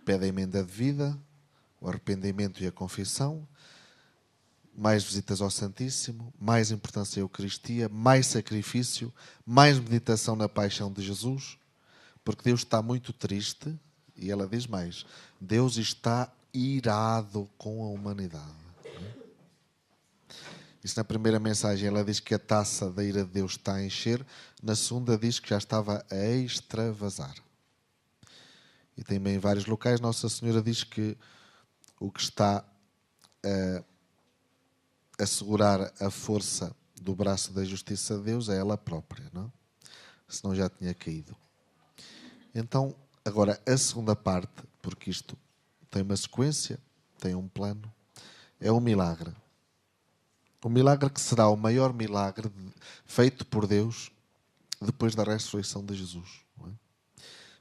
pede a emenda de vida, o arrependimento e a confissão, mais visitas ao Santíssimo, mais importância à Eucaristia, mais sacrifício, mais meditação na paixão de Jesus, porque Deus está muito triste, e ela diz mais, Deus está irado com a humanidade. Isso na primeira mensagem ela diz que a taça da ira de Deus está a encher, na segunda diz que já estava a extravasar. E também em vários locais Nossa Senhora diz que o que está a segurar a força do braço da justiça de Deus é ela própria, não? Senão já tinha caído. Então, agora a segunda parte, porque isto tem uma sequência, tem um plano, é um milagre. Um milagre que será o maior milagre feito por Deus depois da ressurreição de Jesus. Não é?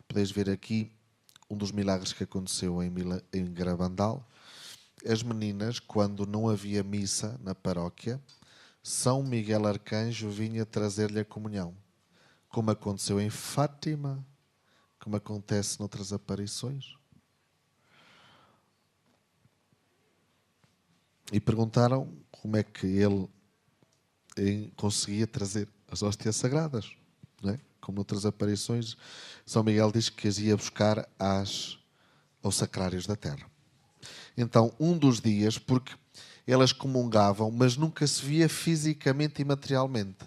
Podeis ver aqui um dos milagres que aconteceu em Garabandal. As meninas, quando não havia missa na paróquia, São Miguel Arcanjo vinha trazer-lhe a comunhão. Como aconteceu em Fátima, como acontece noutras aparições. E perguntaram como é que ele conseguia trazer as hóstias sagradas. Não é? Como noutras aparições, São Miguel diz que as ia buscar aos sacrários da terra. Então, um dos dias, porque elas comungavam, mas nunca se via fisicamente e materialmente.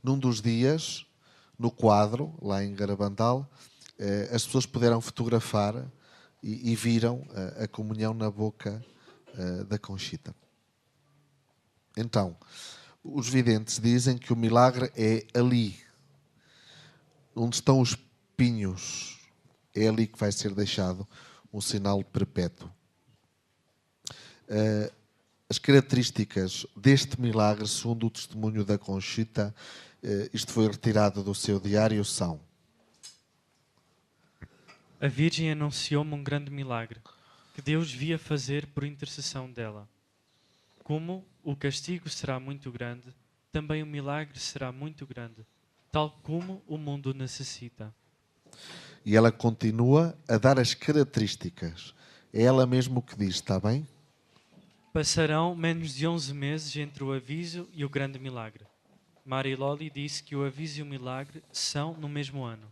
Num dos dias, no quadro, lá em Garabandal, as pessoas puderam fotografar e viram a comunhão na boca da Conchita. Então, os videntes dizem que o milagre é ali, onde estão os pinhos. É ali que vai ser deixado um sinal perpétuo. As características deste milagre, segundo o testemunho da Conchita, isto foi retirado do seu diário, são: a Virgem anunciou-me um grande milagre, que Deus via fazer por intercessão dela. Como o castigo será muito grande, também o milagre será muito grande, tal como o mundo necessita. E ela continua a dar as características. É ela mesmo que diz, está bem? Passarão menos de 11 meses entre o aviso e o grande milagre. Mariloli disse que o aviso e o milagre são no mesmo ano.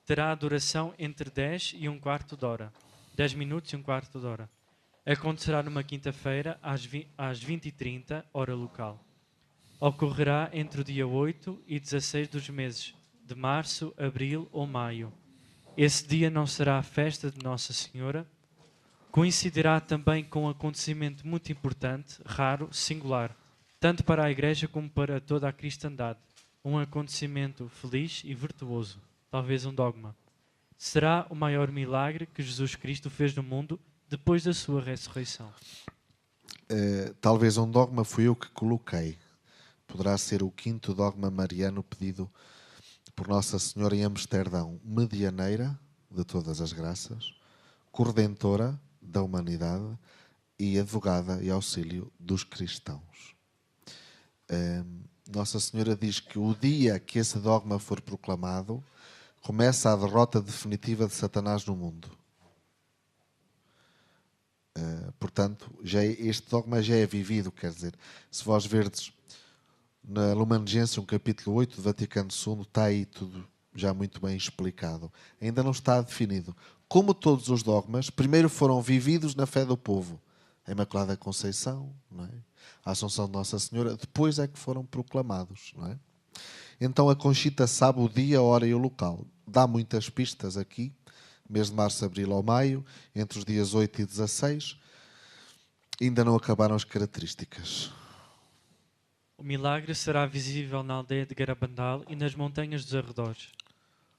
Terá a duração entre 10 e um quarto de hora. 10 minutos e um quarto de hora. Acontecerá numa quinta-feira, às 20h30, hora local. Ocorrerá entre o dia 8 e 16 dos meses de março, abril ou maio. Esse dia não será a festa de Nossa Senhora. Coincidirá também com um acontecimento muito importante, raro, singular, tanto para a Igreja como para toda a cristandade. Um acontecimento feliz e virtuoso, talvez um dogma. Será o maior milagre que Jesus Cristo fez no mundo depois da sua ressurreição. Talvez um dogma fui eu que coloquei. Poderá ser o quinto dogma mariano pedido por Nossa Senhora em Amsterdão, medianeira de todas as graças, corredentora da humanidade e advogada e auxílio dos cristãos. Nossa Senhora diz que o dia que esse dogma for proclamado, começa a derrota definitiva de Satanás no mundo. Portanto, este dogma já é vivido, quer dizer, se vós verdes na Lumen Gentium, capítulo 8 do Vaticano II, está aí tudo já muito bem explicado. Ainda não está definido. Como todos os dogmas, primeiro foram vividos na fé do povo. A Imaculada Conceição, não é? A Assunção de Nossa Senhora, depois é que foram proclamados. Não é? Então a Conchita sabe o dia, a hora e o local. Dá muitas pistas aqui, mês de março, abril ou maio, entre os dias 8 e 16. Ainda não acabaram as características. O milagre será visível na aldeia de Garabandal e nas montanhas dos arredores.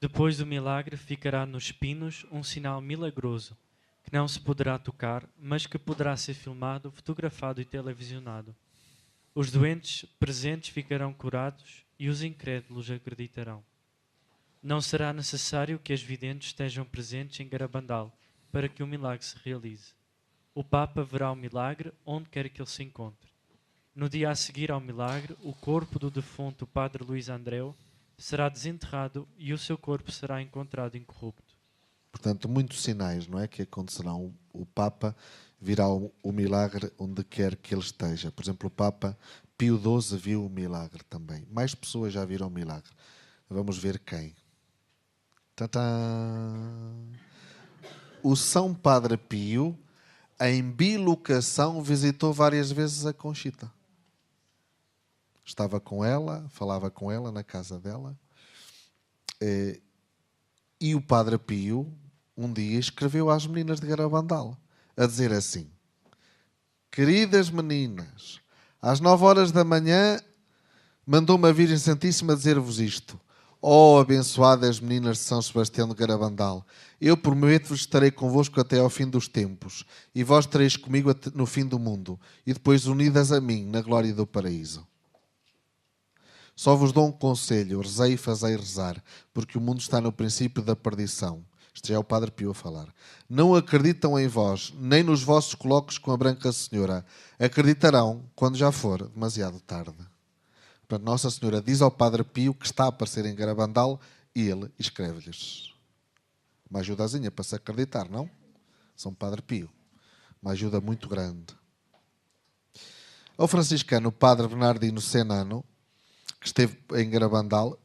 Depois do milagre ficará nos pinos um sinal milagroso, que não se poderá tocar, mas que poderá ser filmado, fotografado e televisionado. Os doentes presentes ficarão curados e os incrédulos acreditarão. Não será necessário que as videntes estejam presentes em Garabandal para que o milagre se realize. O Papa verá o milagre onde quer que ele se encontre. No dia a seguir ao milagre, o corpo do defunto Padre Luís Andreu será desenterrado e o seu corpo será encontrado incorrupto. Portanto, muitos sinais, não é, que acontecerão. O Papa virá o milagre onde quer que ele esteja. Por exemplo, o Papa Pio XII viu o milagre também. Mais pessoas já viram o milagre. Vamos ver quem. Tadã! O São Padre Pio, em bilocação, visitou várias vezes a Conchita. Estava com ela, falava com ela na casa dela. E o Padre Pio, um dia, escreveu às meninas de Garabandal, a dizer assim: queridas meninas, às 9 horas da manhã, mandou-me a Virgem Santíssima dizer-vos isto. Ó abençoadas meninas de São Sebastião de Garabandal, eu prometo-vos estarei convosco até ao fim dos tempos, e vós estareis comigo no fim do mundo, e depois unidas a mim na glória do paraíso. Só vos dou um conselho, rezei e fazei rezar, porque o mundo está no princípio da perdição. Isto já é o Padre Pio a falar. Não acreditam em vós, nem nos vossos colóquios com a Branca Senhora. Acreditarão quando já for demasiado tarde. Portanto, Nossa Senhora diz ao Padre Pio que está a aparecer em Garabandal e ele escreve-lhes. Uma ajudazinha para se acreditar, não? São Padre Pio. Uma ajuda muito grande. O franciscano Padre Bernardino Senano, que esteve em Garabandal,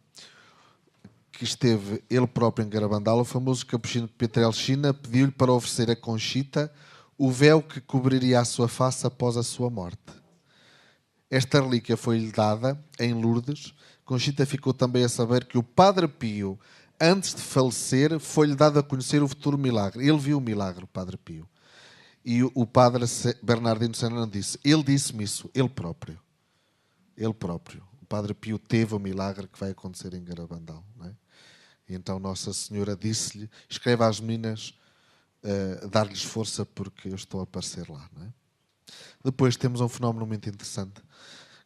que esteve ele próprio em Garabandal, o famoso capuchinho de Pietrelcina pediu-lhe para oferecer a Conchita o véu que cobriria a sua face após a sua morte. Esta relíquia foi-lhe dada em Lourdes. Conchita ficou também a saber que o Padre Pio, antes de falecer, foi-lhe dado a conhecer o futuro milagre. Ele viu o milagre, o Padre Pio. E o Padre Bernardino Senano disse, ele disse-me isso, ele próprio. Ele próprio. O Padre Pio teve o milagre que vai acontecer em Garabandal. Não é? E então Nossa Senhora disse-lhe, escreve às meninas, dar-lhes força porque eu estou a aparecer lá. Não é? Depois temos um fenómeno muito interessante,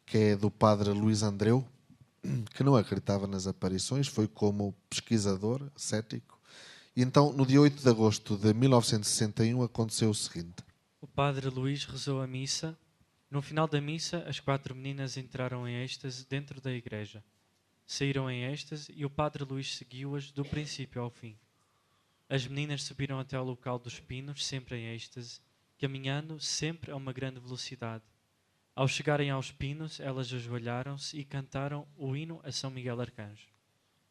que é do Padre Luís Andreu, que não acreditava nas aparições, foi como pesquisador, cético. E então, no dia 8 de agosto de 1961, aconteceu o seguinte. O Padre Luís rezou a missa. No final da missa, as 4 meninas entraram em êxtase dentro da igreja. Saíram em êxtase e o Padre Luís seguiu-as do princípio ao fim. As meninas subiram até ao local dos pinos, sempre em êxtase, caminhando sempre a uma grande velocidade. Ao chegarem aos pinos, elas ajoelharam-se e cantaram o hino a São Miguel Arcanjo.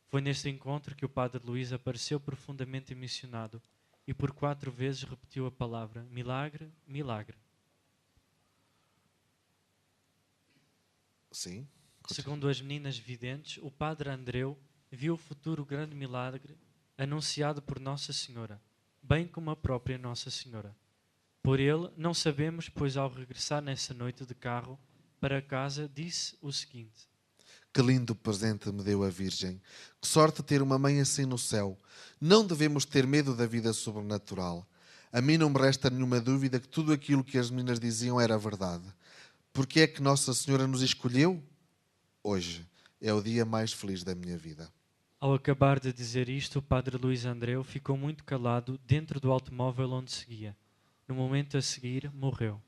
Foi neste encontro que o Padre Luís apareceu profundamente emocionado e por 4 vezes repetiu a palavra milagre, milagre. Sim. Segundo as meninas videntes, o Padre Andreu viu o futuro grande milagre anunciado por Nossa Senhora, bem como a própria Nossa Senhora. Por ele, não sabemos, pois ao regressar nessa noite de carro para casa, disse o seguinte: que lindo presente me deu a Virgem. Que sorte ter uma mãe assim no céu. Não devemos ter medo da vida sobrenatural. A mim não me resta nenhuma dúvida que tudo aquilo que as meninas diziam era verdade. Porque é que Nossa Senhora nos escolheu? Hoje é o dia mais feliz da minha vida. Ao acabar de dizer isto, o Padre Luís Andreu ficou muito calado dentro do automóvel onde seguia. No momento a seguir, morreu.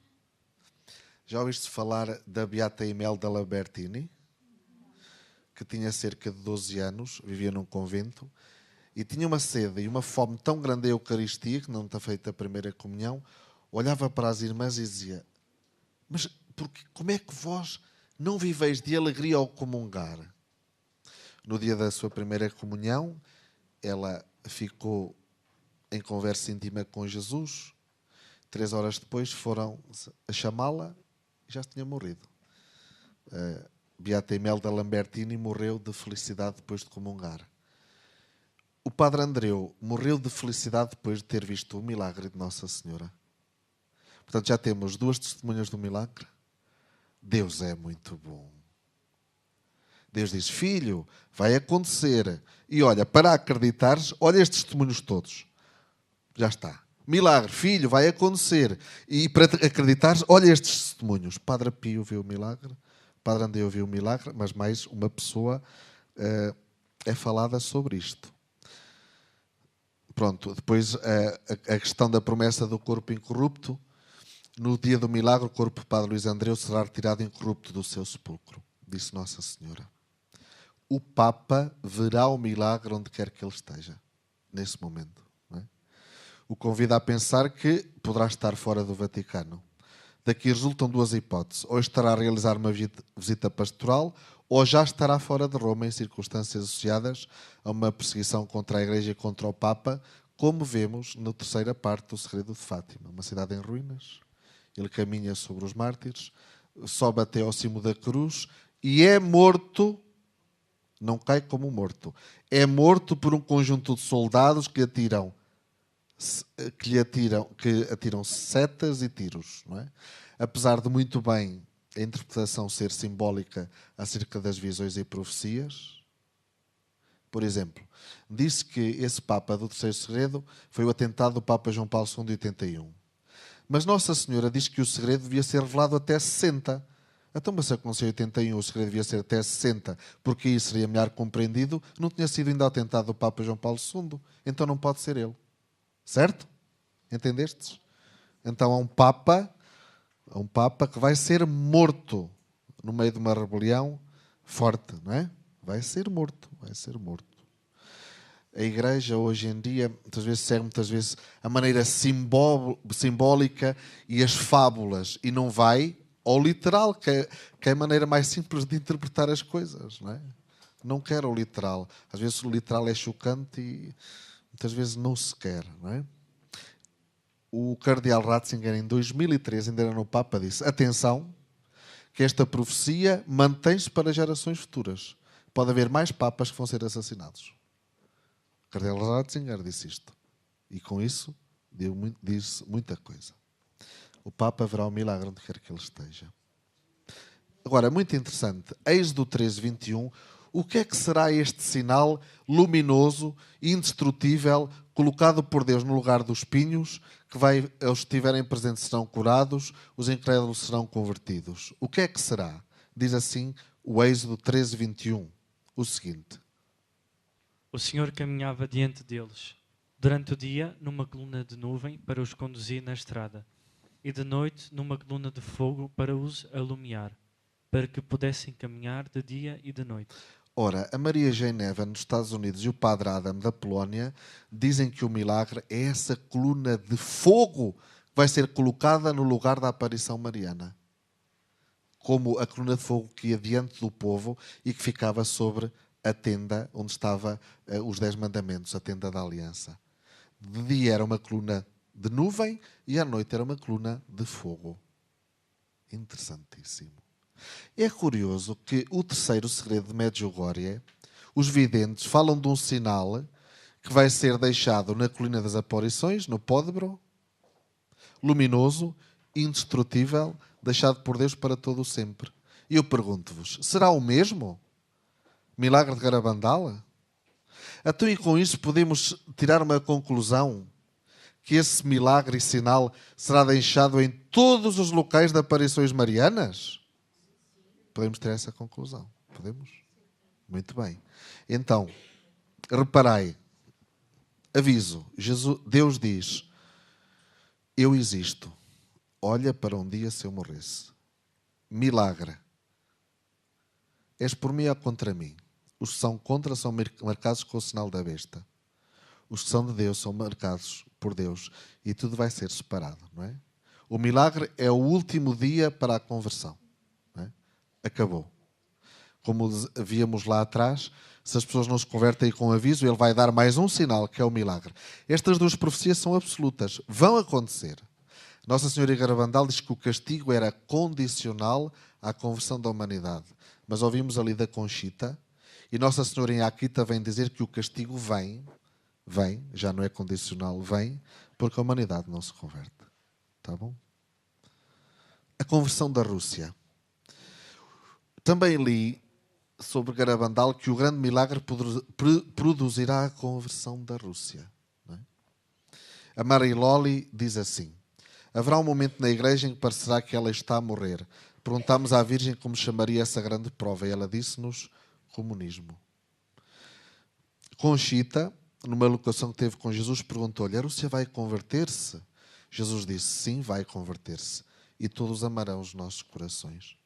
Já ouviste falar da Beata Imelda Lambertini? Que tinha cerca de 12 anos, vivia num convento, e tinha uma sede e uma fome tão grande da Eucaristia, que não tinha feito a primeira comunhão, olhava para as irmãs e dizia, mas como é que vós não viveis de alegria ao comungar? No dia da sua primeira comunhão, ela ficou em conversa íntima com Jesus. 3 horas depois foram a chamá-la e já tinha morrido. Beata Imelda Lambertini morreu de felicidade depois de comungar. O Padre Andreu morreu de felicidade depois de ter visto o milagre de Nossa Senhora. Portanto, já temos 2 testemunhas do milagre. Deus é muito bom. Deus diz, filho, vai acontecer. E olha, para acreditares, olha estes testemunhos todos. Já está. Milagre, filho, vai acontecer. E para acreditares, olha estes testemunhos. Padre Pio viu o milagre. Padre Andreu viu o milagre, mas mais uma pessoa é falada sobre isto. Pronto, depois a questão da promessa do corpo incorrupto. No dia do milagre, o corpo do Padre Luís Andreu será retirado incorrupto do seu sepulcro, disse Nossa Senhora. O Papa verá o milagre onde quer que ele esteja, nesse momento. Não é? o convida a pensar que poderá estar fora do Vaticano. Daqui resultam duas hipóteses. Ou estará a realizar uma visita pastoral, ou já estará fora de Roma em circunstâncias associadas a uma perseguição contra a Igreja e contra o Papa, como vemos na terceira parte do Segredo de Fátima. Uma cidade em ruínas. Ele caminha sobre os mártires, sobe até ao cimo da cruz e é morto. Não cai como morto. É morto por um conjunto de soldados que atiram setas e tiros, não é? Apesar de muito bem a interpretação ser simbólica acerca das visões e profecias. Por exemplo, disse que esse Papa do Terceiro Segredo foi o atentado do Papa João Paulo II de 81. Mas Nossa Senhora diz que o segredo devia ser revelado até 60. Então, mas se aconteceu em 81, o segredo devia ser até 60, porque aí seria melhor compreendido, não tinha sido ainda o atentado do Papa João Paulo II. Então não pode ser ele. Certo? Entendestes? Então há um Papa que vai ser morto no meio de uma rebelião forte, não é? Vai ser morto. A Igreja hoje em dia muitas vezes segue a maneira simbólica e as fábulas e não vai ao literal, que é a maneira mais simples de interpretar as coisas, não é? Não quer o literal. Às vezes o literal é chocante e muitas vezes não se quer, não é? O cardeal Ratzinger, em 2013, ainda era no Papa, disse: atenção, que esta profecia mantém-se para gerações futuras. Pode haver mais papas que vão ser assassinados. O cardeal Ratzinger disse isto. E com isso disse muita coisa. O Papa verá o milagre onde quer que ele esteja. Agora, muito interessante, Êxodo 13, 21, o que é que será este sinal luminoso, indestrutível, colocado por Deus no lugar dos espinhos, que os que estiverem presentes serão curados, os incrédulos serão convertidos? O que é que será? Diz assim o Êxodo 13, 21, o seguinte. O Senhor caminhava diante deles, durante o dia numa coluna de nuvem para os conduzir na estrada, e de noite numa coluna de fogo para os alumiar, para que pudessem caminhar de dia e de noite. Ora, a Maria Geneva, nos Estados Unidos, e o Padre Adam, da Polónia, dizem que o milagre é essa coluna de fogo que vai ser colocada no lugar da aparição mariana. Como a coluna de fogo que ia diante do povo e que ficava sobre a tenda onde estavam os 10 mandamentos, a tenda da aliança. De dia era uma coluna de nuvem e à noite era uma coluna de fogo. Interessantíssimo. É curioso que o terceiro segredo de Medjugorje, os videntes falam de um sinal que vai ser deixado na colina das aparições, no Pódbro, luminoso, indestrutível, deixado por Deus para todo o sempre. E eu pergunto-vos, será o mesmo? Milagre de Garabandal? Então, e com isso podemos tirar uma conclusão que esse milagre e sinal será deixado em todos os locais de aparições marianas? Podemos ter essa conclusão. Podemos? Muito bem. Então, reparai. Aviso. Deus diz: eu existo. Olha para um dia se eu morresse. Milagre. És por mim ou contra mim? Os que são contra são marcados com o sinal da besta. Os que são de Deus são marcados por Deus. E tudo vai ser separado, não é? O milagre é o último dia para a conversão. Não é? Acabou. Como víamos lá atrás, se as pessoas não se convertem com aviso, ele vai dar mais um sinal, que é o milagre. Estas duas profecias são absolutas. Vão acontecer. Nossa Senhora Garabandal diz que o castigo era condicional à conversão da humanidade. Mas ouvimos ali da Conchita, e Nossa Senhora em Akita vem dizer que o castigo vem, já não é condicional, vem, porque a humanidade não se converte. Tá bom? A conversão da Rússia. Também li sobre Garabandal que o grande milagre produzirá a conversão da Rússia. Não é? A Mariloli diz assim: haverá um momento na igreja em que parecerá que ela está a morrer. Perguntámos à Virgem como chamaria essa grande prova e ela disse-nos: comunismo. Conchita, numa locução que teve com Jesus, perguntou-lhe: a Rússia vai converter-se? Jesus disse: sim, vai converter-se. E todos amarão os nossos corações.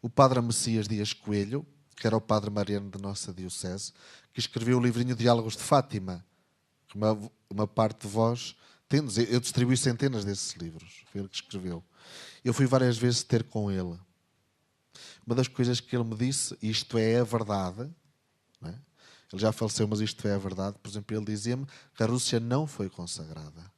O padre Messias Dias Coelho, que era o padre mariano da nossa diocese, que escreveu o livrinho Diálogos de Fátima, que uma parte de vós Eu distribuí centenas desses livros. Foi ele que escreveu. Eu fui várias vezes ter com ele. Uma das coisas que ele me disse, isto é a verdade, não é? Ele já faleceu, mas isto é a verdade. Por exemplo, ele dizia-me que a Rússia não foi consagrada.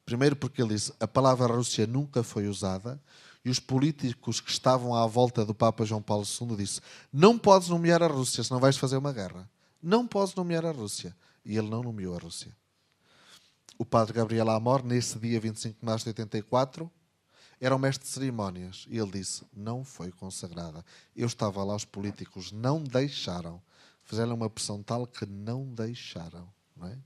Primeiro porque ele disse, a palavra Rússia nunca foi usada, e os políticos que estavam à volta do Papa João Paulo II disse, não podes nomear a Rússia, senão vais fazer uma guerra. Não podes nomear a Rússia. E ele não nomeou a Rússia. O padre Gabriel Amor, nesse dia 25 de março de 84, era o mestre de cerimónias. E ele disse, não foi consagrada. Eu estava lá, os políticos não deixaram. Fizeram uma pressão tal que não deixaram. Não é?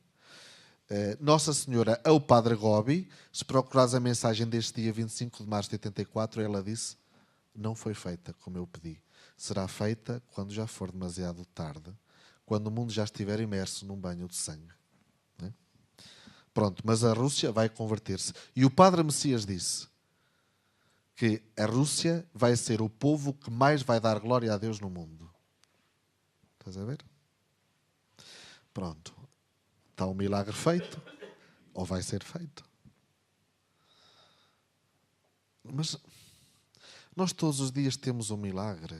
Nossa Senhora, ao Padre Gobi, se procurares a mensagem deste dia 25 de março de 84, ela disse, não foi feita como eu pedi. Será feita quando já for demasiado tarde, quando o mundo já estiver imerso num banho de sangue. Não é? Pronto, mas a Rússia vai converter-se. E o Padre Messias disse que a Rússia vai ser o povo que mais vai dar glória a Deus no mundo. Estás a ver? Pronto. Está um milagre feito, ou vai ser feito. Mas nós todos os dias temos um milagre.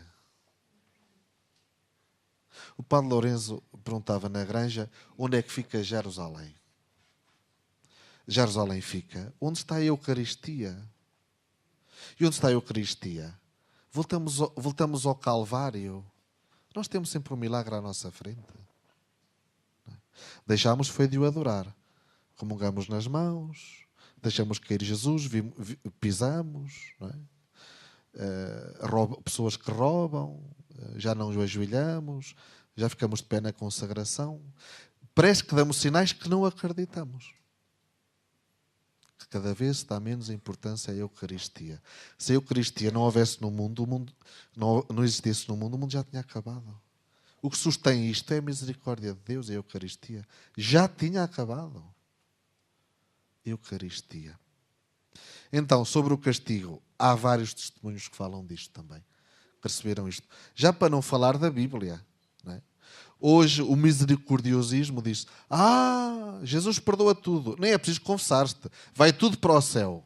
O Padre Lourenço perguntava na granja, onde é que fica Jerusalém? Jerusalém fica onde está a Eucaristia. E onde está a Eucaristia? Voltamos ao Calvário. Nós temos sempre um milagre à nossa frente. Deixámos foi de o adorar. Comungamos nas mãos, deixamos cair Jesus, pisamos, não é? Pessoas que roubam, já não nos ajoelhamos, já ficamos de pé na consagração. Parece que damos sinais que não acreditamos. Que cada vez se dá menos importância à Eucaristia. Se a Eucaristia não houvesse no mundo, o mundo não existisse no mundo, o mundo já tinha acabado. O que sustém isto é a misericórdia de Deus e a Eucaristia. Já tinha acabado. Eucaristia. Então, sobre o castigo, há vários testemunhos que falam disto também. Perceberam isto? Já para não falar da Bíblia. Não é? Hoje, o misericordiosismo diz, Jesus perdoa tudo. Nem é preciso confessar-te. Vai tudo para o céu.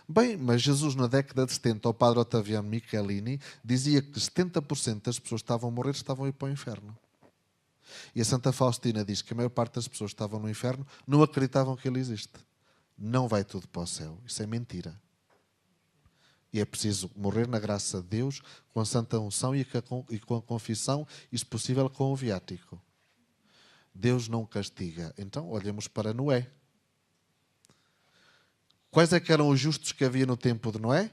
Bem, mas Jesus, na década de 70, o padre Ottaviano Michelini dizia que 70% das pessoas que estavam a morrer estavam a ir para o inferno. E a Santa Faustina diz que a maior parte das pessoas que estavam no inferno não acreditavam que ele existe. Não vai tudo para o céu. Isso é mentira. E é preciso morrer na graça de Deus, com a santa unção e com a confissão, e se possível com o viático. Deus não castiga. Então, olhemos para Noé. Quais é que eram os justos que havia no tempo de Noé?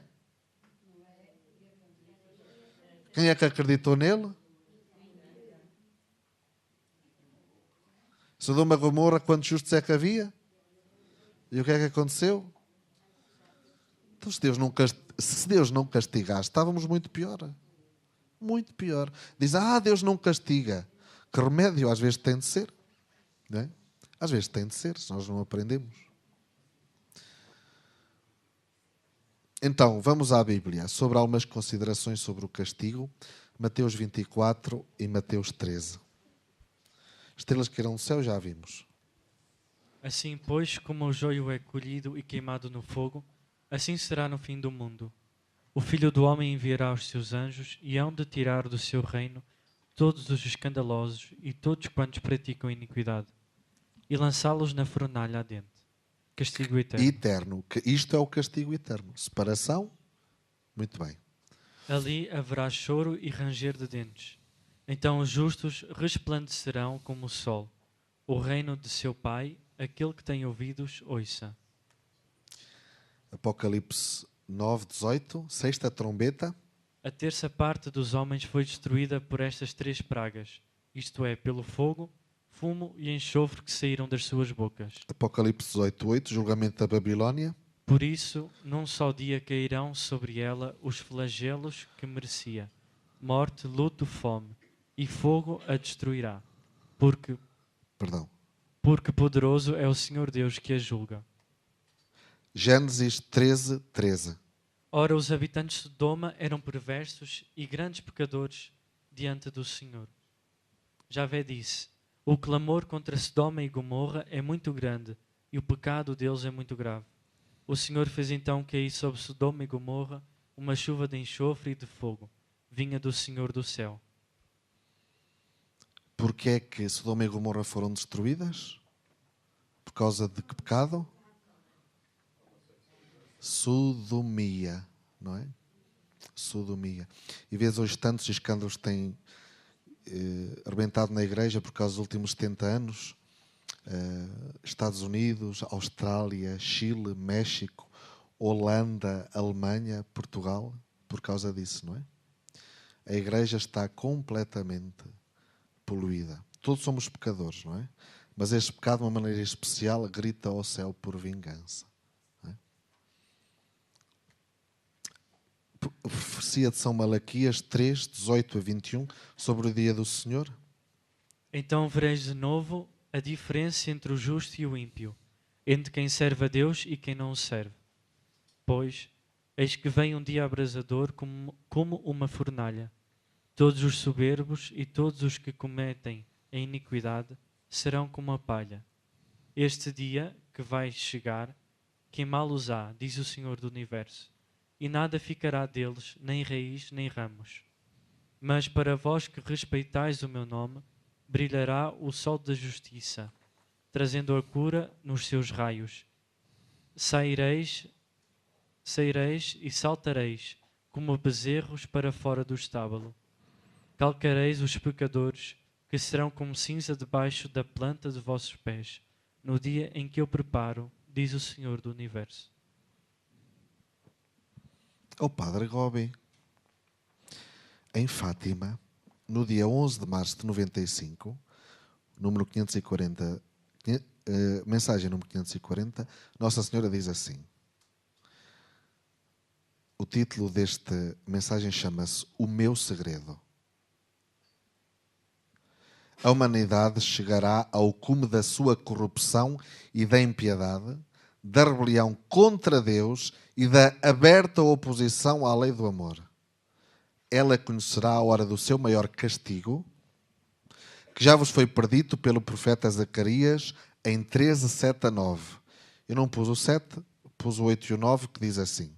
Quem é que acreditou nele? Sodoma e Gomorra, quantos justos é que havia? E o que é que aconteceu? Então, se Deus não castigasse, estávamos muito pior. Muito pior. Diz, Deus não castiga. Que remédio às vezes tem de ser. Não é? Às vezes tem de ser, se nós não aprendemos. Então, vamos à Bíblia, sobre algumas considerações sobre o castigo. Mateus 24 e Mateus 13. Estrelas que irão do céu, já vimos. Assim, pois, como o joio é colhido e queimado no fogo, assim será no fim do mundo. O Filho do Homem enviará os seus anjos e hão de tirar do seu reino todos os escandalosos e todos quantos praticam iniquidade, e lançá-los na fornalha ardente. Castigo eterno. Eterno. Isto é o castigo eterno. Separação, muito bem. Ali haverá choro e ranger de dentes. Então os justos resplandecerão como o sol. O reino de seu Pai, aquele que tem ouvidos, ouça. Apocalipse 9, 18. Sexta trombeta. A terça parte dos homens foi destruída por estas três pragas, isto é, pelo fogo, fumo e enxofre que saíram das suas bocas. Apocalipse 18, 8. Julgamento da Babilónia. Por isso, num só dia cairão sobre ela os flagelos que merecia. Morte, luto, fome, e fogo a destruirá. Porque poderoso é o Senhor Deus que a julga. Gênesis 13, 13. Ora, os habitantes de Sodoma eram perversos e grandes pecadores diante do Senhor. Javé disse, o clamor contra Sodoma e Gomorra é muito grande, e o pecado deles é muito grave. O Senhor fez então cair sobre Sodoma e Gomorra uma chuva de enxofre e de fogo, vinha do Senhor do céu. Porque é que Sodoma e Gomorra foram destruídas? Por causa de que pecado? Sodomia, não é? Sodomia. E vês hoje tantos escândalos que têm arrebentado na igreja por causa dos últimos 70 anos. Estados Unidos, Austrália, Chile, México, Holanda, Alemanha, Portugal, por causa disso, não é? A igreja está completamente poluída. Todos somos pecadores, não é? Mas este pecado, de uma maneira especial, grita ao céu por vingança. Não é? A profecia de São Malaquias 3, 18 a 21, sobre o dia do Senhor. Então vereis de novo a diferença entre o justo e o ímpio, entre quem serve a Deus e quem não o serve. Pois, eis que vem um dia abrasador como uma fornalha. Todos os soberbos e todos os que cometem a iniquidade serão como a palha. Este dia que vai chegar, queimá-los-á, diz o Senhor do Universo, e nada ficará deles, nem raiz, nem ramos. Mas para vós que respeitais o meu nome, brilhará o sol da justiça, trazendo a cura nos seus raios. Saireis e saltareis, como bezerros para fora do estábulo. Calcareis os pecadores, que serão como cinza debaixo da planta de vossos pés, no dia em que eu preparo, diz o Senhor do Universo. Ao Padre Gobi, em Fátima, no dia 11 de março de 95, número 540, mensagem número 540, Nossa Senhora diz assim. O título desta mensagem chama-se O Meu Segredo. A humanidade chegará ao cume da sua corrupção e da impiedade, da rebelião contra Deus e da aberta oposição à lei do amor. Ela conhecerá a hora do seu maior castigo, que já vos foi predito pelo profeta Zacarias em 13, 7 a 9. Eu não pus o 7, pus o 8 e o 9, que diz assim.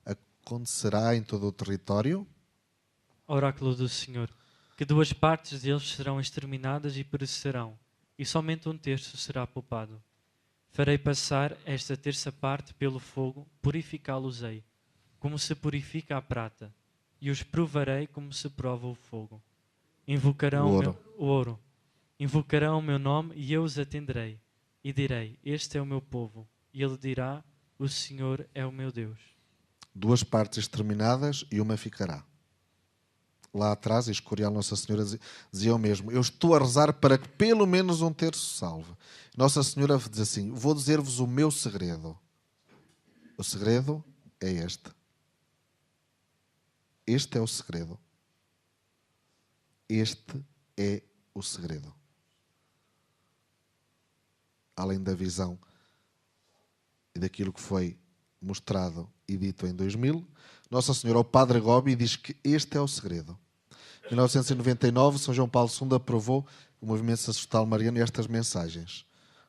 Acontecerá em todo o território. Oráculo do Senhor, que 2 partes deles serão exterminadas e perecerão, e somente 1/3 será poupado. Farei passar esta 1/3 parte pelo fogo, purificá-los-ei, como se purifica a prata, e os provarei como se prova o fogo. Invocarão o ouro. Invocarão o meu nome e eu os atenderei. E direi, este é o meu povo. E ele dirá, o Senhor é o meu Deus. 2 partes exterminadas e uma ficará. Lá atrás, a Escorial Nossa Senhora dizia o mesmo. Eu estou a rezar para que pelo menos 1/3 salve. Nossa Senhora diz assim, vou dizer-vos o meu segredo. O segredo é este. Este é o segredo. Este é o segredo. Além da visão e daquilo que foi mostrado e dito em 2000, Nossa Senhora, o Padre Gobi, diz que este é o segredo. Em 1999, São João Paulo II aprovou o movimento sacerdotal mariano e estas mensagens.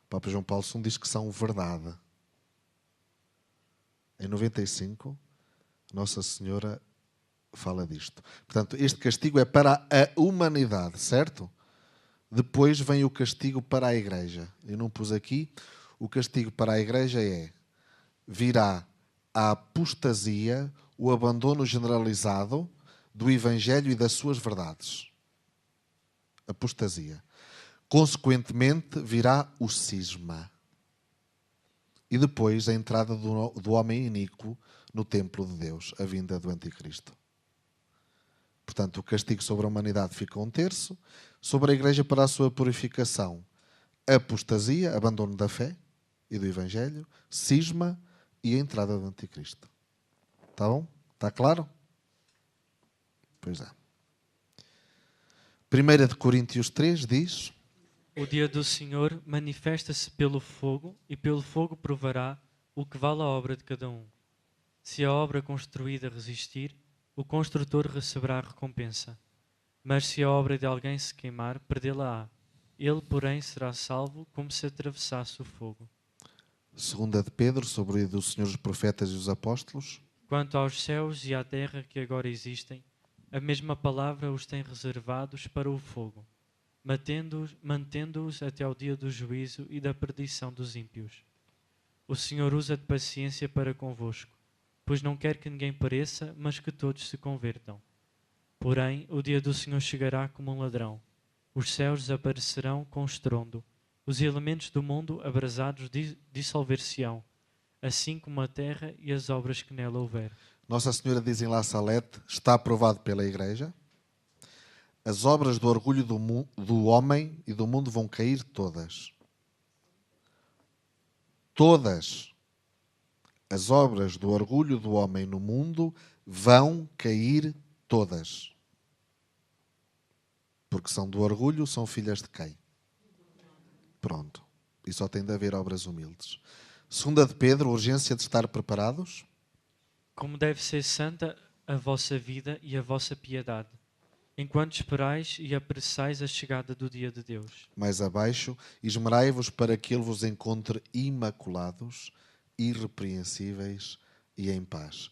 O Papa João Paulo II diz que são verdade. Em 95, Nossa Senhora fala disto. Portanto, este castigo é para a humanidade, certo? Depois vem o castigo para a Igreja. Eu não pus aqui. O castigo para a Igreja é: virá a apostasia, o abandono generalizado do Evangelho e das suas verdades. Apostasia. Consequentemente, virá o cisma. E depois a entrada do homem iníquo no templo de Deus, a vinda do Anticristo. Portanto, o castigo sobre a humanidade fica 1/3, sobre a Igreja para a sua purificação, apostasia, abandono da fé e do Evangelho, cisma e a entrada do Anticristo. Está bom? Está claro? Pois é. 1 de Coríntios 3 diz: O dia do Senhor manifesta-se pelo fogo, e pelo fogo provará o que vale a obra de cada um. Se a obra construída resistir, o construtor receberá a recompensa. Mas se a obra de alguém se queimar, perdê-la-á. Ele, porém, será salvo como se atravessasse o fogo. Segunda de Pedro, sobre o dia do Senhor, os profetas e os apóstolos. Quanto aos céus e à terra que agora existem, a mesma palavra os tem reservados para o fogo, mantendo-os até ao dia do juízo e da perdição dos ímpios. O Senhor usa de paciência para convosco, pois não quer que ninguém pereça, mas que todos se convertam. Porém, o dia do Senhor chegará como um ladrão. Os céus desaparecerão com estrondo, os elementos do mundo abrasados dissolver-se-ão, assim como a terra e as obras que nela houver. Nossa Senhora diz em La Salette, está aprovado pela Igreja, as obras do orgulho do homem e do mundo vão cair todas. Todas. As obras do orgulho do homem no mundo vão cair todas. Porque são do orgulho, são filhas de quem? Pronto. E só tem de haver obras humildes. Segunda de Pedro, urgência de estar preparados. Como deve ser santa a vossa vida e a vossa piedade, enquanto esperais e apressais a chegada do dia de Deus. Mais abaixo, esmerai-vos para que ele vos encontre imaculados, irrepreensíveis e em paz.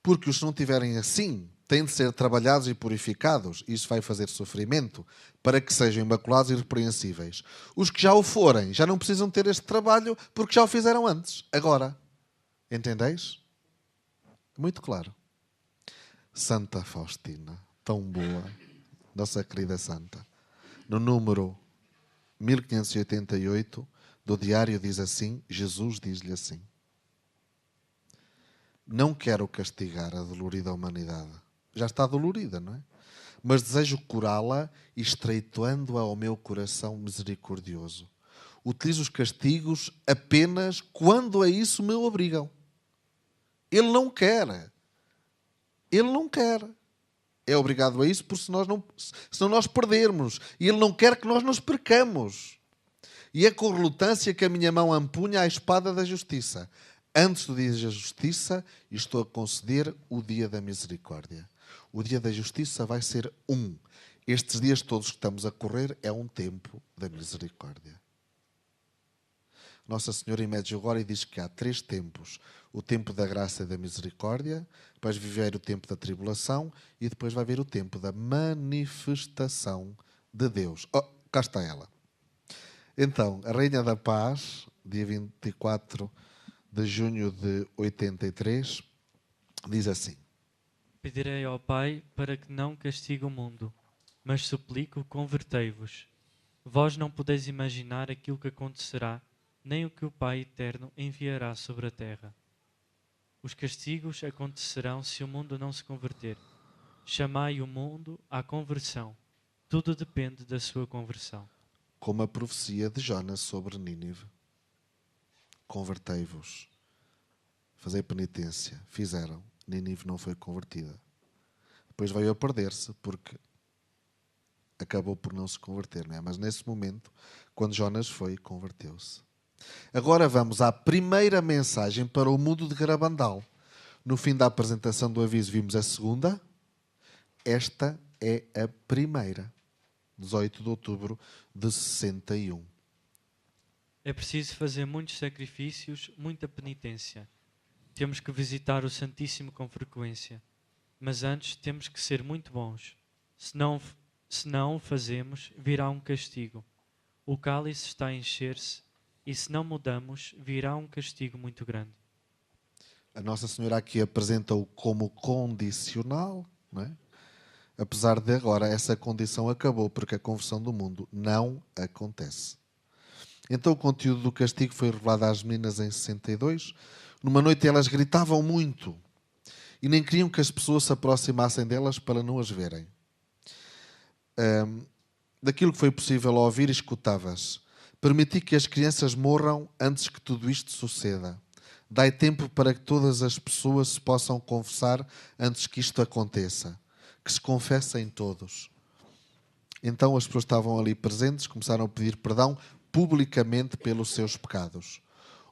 Porque os que não tiverem assim, têm de ser trabalhados e purificados. Isso vai fazer sofrimento, para que sejam imaculados e irrepreensíveis. Os que já o forem, já não precisam ter este trabalho, porque já o fizeram antes. Agora. Entendeis? Muito claro. Santa Faustina, tão boa, nossa querida santa. No número 1588 do diário diz assim, Jesus diz-lhe assim: não quero castigar a dolorida humanidade. Já está dolorida, não é? Mas desejo curá-la, estreitando-a ao meu coração misericordioso. Utilizo os castigos apenas quando a isso me obrigam. Ele não quer. Ele não quer. É obrigado a isso, porque senão nós perdermos. E Ele não quer que nós nos percamos. E é com relutância que a minha mão empunha a espada da justiça. Antes do dia da justiça, estou a conceder o dia da misericórdia. O dia da justiça vai ser um. Estes dias todos que estamos a correr é um tempo da misericórdia. Nossa Senhora em Medjugorje diz que há 3 tempos. O tempo da graça e da misericórdia, depois vai viver o tempo da tribulação e depois vai vir o tempo da manifestação de Deus. Oh, cá está ela. Então, a Rainha da Paz, dia 24 de junho de 83, diz assim: Pedirei ao Pai para que não castigue o mundo, mas suplico, convertei-vos. Vós não podeis imaginar aquilo que acontecerá, nem o que o Pai Eterno enviará sobre a terra. Os castigos acontecerão se o mundo não se converter. Chamai o mundo à conversão. Tudo depende da sua conversão. Como a profecia de Jonas sobre Nínive. Convertei-vos. Fazei penitência. Fizeram. Nínive não foi convertida. Depois veio a perder-se porque acabou por não se converter, não é? Mas nesse momento, quando Jonas foi, converteu-se. Agora vamos à primeira mensagem para o mundo de Garabandal. No fim da apresentação do aviso vimos a segunda. Esta é a primeira. 18 de outubro de 61. É preciso fazer muitos sacrifícios, muita penitência. Temos que visitar o Santíssimo com frequência. Mas antes temos que ser muito bons. Se não o fazemos, virá um castigo. O cálice está a encher-se e se não mudamos, virá um castigo muito grande. A Nossa Senhora aqui apresenta-o como condicional, não é? Apesar de agora essa condição acabou, porque a conversão do mundo não acontece. Então o conteúdo do castigo foi revelado às meninas em 62. Numa noite elas gritavam muito e nem queriam que as pessoas se aproximassem delas para não as verem. Daquilo que foi possível ouvir, escutava-se: permiti que as crianças morram antes que tudo isto suceda. Dai tempo para que todas as pessoas se possam confessar antes que isto aconteça. Que se confessem todos. Então as pessoas estavam ali presentes, começaram a pedir perdão publicamente pelos seus pecados.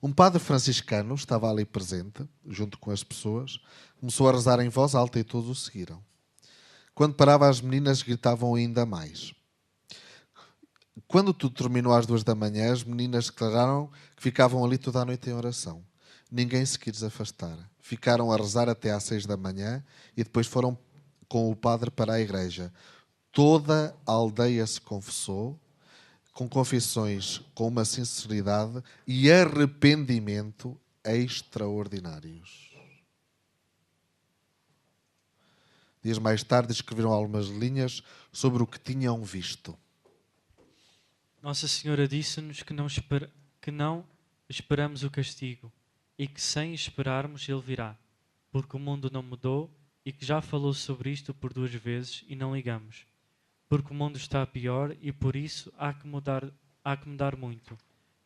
Um padre franciscano estava ali presente, junto com as pessoas, começou a rezar em voz alta e todos o seguiram. Quando parava, as meninas gritavam ainda mais. Quando tudo terminou às 2 da manhã, as meninas declararam que ficavam ali toda a noite em oração. Ninguém se quis afastar. Ficaram a rezar até às 6 da manhã e depois foram com o padre para a igreja. Toda a aldeia se confessou, com confissões com uma sinceridade e arrependimento extraordinários. Dias mais tarde escreveram algumas linhas sobre o que tinham visto. Nossa Senhora disse-nos que não esperamos o castigo e que sem esperarmos Ele virá, porque o mundo não mudou e que já falou sobre isto por 2 vezes e não ligamos. Porque o mundo está pior e por isso há que mudar muito.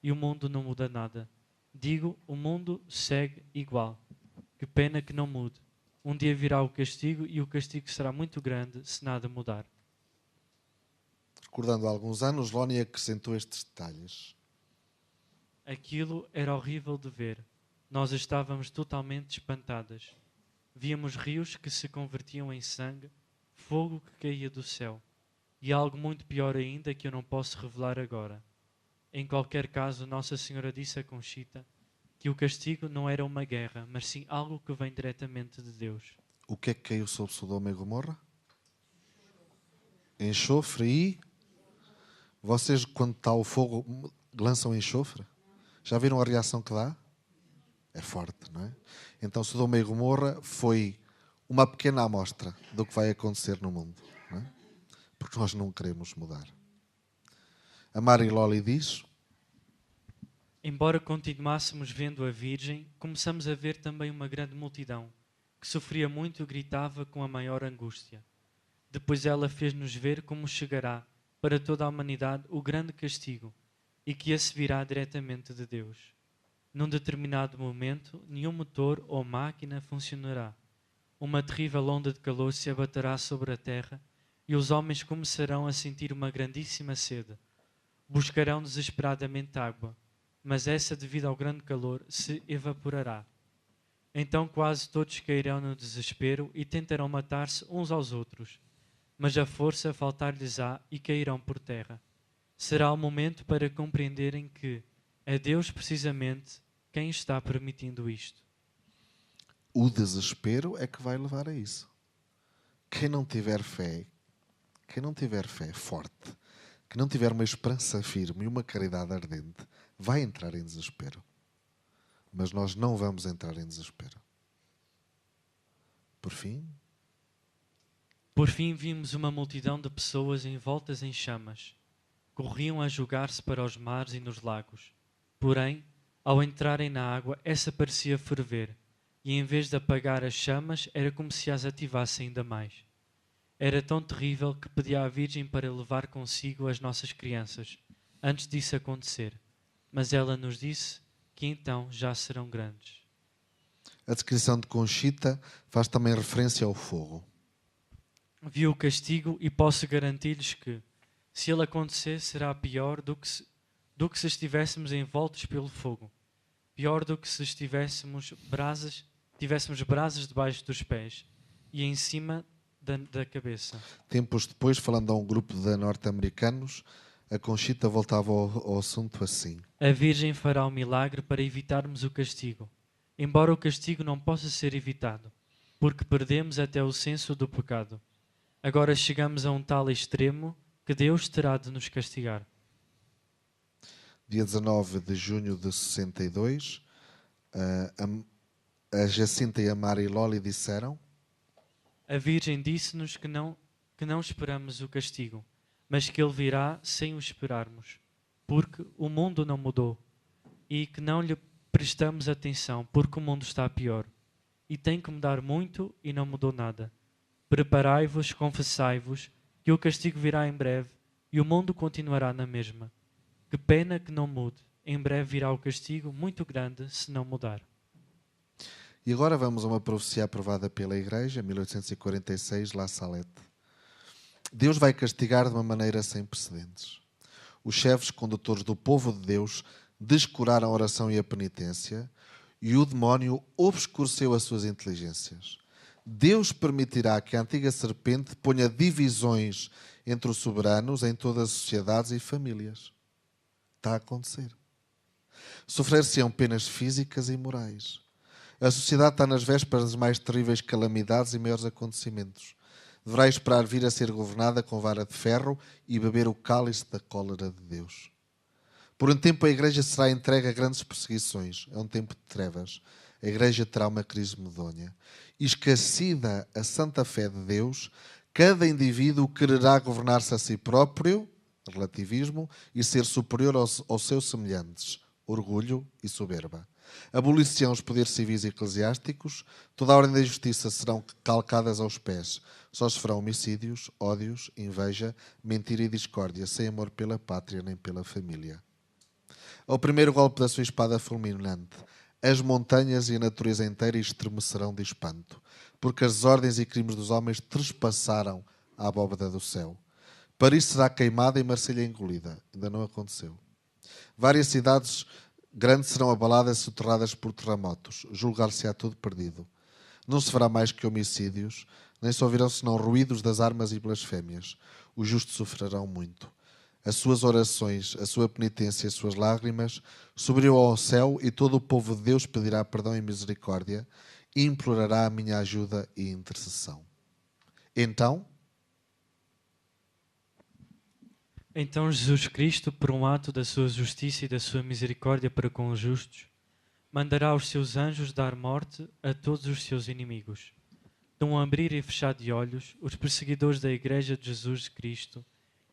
E o mundo não muda nada. Digo, o mundo segue igual. Que pena que não mude. Um dia virá o castigo e o castigo será muito grande se nada mudar. Recordando alguns anos, Loni acrescentou estes detalhes. Aquilo era horrível de ver. Nós estávamos totalmente espantadas. Víamos rios que se convertiam em sangue, fogo que caía do céu. E algo muito pior ainda que eu não posso revelar agora. Em qualquer caso, Nossa Senhora disse a Conchita que o castigo não era uma guerra, mas sim algo que vem diretamente de Deus. O que é que caiu sobre Sodoma e Gomorra? Enxofre e... Vocês, quando está o fogo, lançam enxofre? Já viram a reação que dá? É forte, não é? Então Sodoma e Gomorra foi uma pequena amostra do que vai acontecer no mundo, não é? Porque nós não queremos mudar. A Mari Loli diz... Embora continuássemos vendo a Virgem, começamos a ver também uma grande multidão, que sofria muito e gritava com a maior angústia. Depois ela fez-nos ver como chegará para toda a humanidade o grande castigo e que esse virá diretamente de Deus. Num determinado momento, nenhum motor ou máquina funcionará. Uma terrível onda de calor se abaterá sobre a terra e os homens começarão a sentir uma grandíssima sede. Buscarão desesperadamente água, mas essa, devido ao grande calor, se evaporará. Então quase todos cairão no desespero e tentarão matar-se uns aos outros, mas a força faltar-lhes-á e cairão por terra. Será o momento para compreenderem que é Deus precisamente quem está permitindo isto. O desespero é que vai levar a isso. Quem não tiver fé forte, que não tiver uma esperança firme e uma caridade ardente, vai entrar em desespero. Mas nós não vamos entrar em desespero. Por fim, vimos uma multidão de pessoas envoltas em chamas. Corriam a jogar-se para os mares e nos lagos. Porém, ao entrarem na água, essa parecia ferver, e em vez de apagar as chamas, era como se as ativasse ainda mais. Era tão terrível que pedi à Virgem para levar consigo as nossas crianças, antes disso acontecer. Mas ela nos disse que então já serão grandes. a descrição de Conchita faz também referência ao fogo. Vi o castigo e posso garantir-lhes que, se ele acontecer, será pior do que se estivéssemos envoltos pelo fogo. Pior do que se tivéssemos brasas debaixo dos pés e em cima da cabeça. Tempos depois, falando a um grupo de norte-americanos, a Conchita voltava ao assunto assim. A Virgem fará o milagre para evitarmos o castigo, embora o castigo não possa ser evitado, porque perdemos até o senso do pecado. Agora chegamos a um tal extremo que Deus terá de nos castigar. Dia 19 de junho de 62, a Jacinta e a Mari Loli disseram: A Virgem disse-nos que não esperamos o castigo, mas que ele virá sem o esperarmos, porque o mundo não mudou, e que não lhe prestamos atenção, porque o mundo está pior, e tem que mudar muito e não mudou nada. Preparai-vos, confessai-vos, que o castigo virá em breve, e o mundo continuará na mesma. Que pena que não mude, em breve virá o castigo muito grande se não mudar. E agora vamos a uma profecia aprovada pela Igreja, 1846, La Salette. Deus vai castigar de uma maneira sem precedentes. Os chefes condutores do povo de Deus descuraram a oração e a penitência, e o demónio obscureceu as suas inteligências. Deus permitirá que a antiga serpente ponha divisões entre os soberanos em todas as sociedades e famílias. Está a acontecer. Sofrer-se-ão penas físicas e morais. A sociedade está nas vésperas das mais terríveis calamidades e maiores acontecimentos. Deverá esperar vir a ser governada com vara de ferro e beber o cálice da cólera de Deus. Por um tempo a Igreja será entregue a grandes perseguições. É um tempo de trevas. A Igreja terá uma crise medonha. Esquecida a santa fé de Deus, cada indivíduo quererá governar-se a si próprio, relativismo, e ser superior aos seus semelhantes, orgulho e soberba. Abolição os poderes civis e eclesiásticos, toda a ordem da justiça serão calcadas aos pés. Só se farão homicídios, ódios, inveja, mentira e discórdia, sem amor pela pátria nem pela família. Ao primeiro golpe da sua espada fulminante, as montanhas e a natureza inteira estremecerão de espanto, porque as desordens e crimes dos homens trespassaram a abóbada do céu. Paris será queimada e Marselha engolida. Ainda não aconteceu. Várias cidades grandes serão abaladas e soterradas por terremotos. Julgar-se-á tudo perdido. Não se fará mais que homicídios, nem se ouvirão senão ruídos das armas e blasfémias. Os justos sofrerão muito. As suas orações, a sua penitência e as suas lágrimas subirão ao céu e todo o povo de Deus pedirá perdão e misericórdia e implorará a minha ajuda e intercessão. Então Jesus Cristo, por um ato da sua justiça e da sua misericórdia para com os justos, mandará os seus anjos dar morte a todos os seus inimigos. De um abrir e fechar de olhos, os perseguidores da Igreja de Jesus Cristo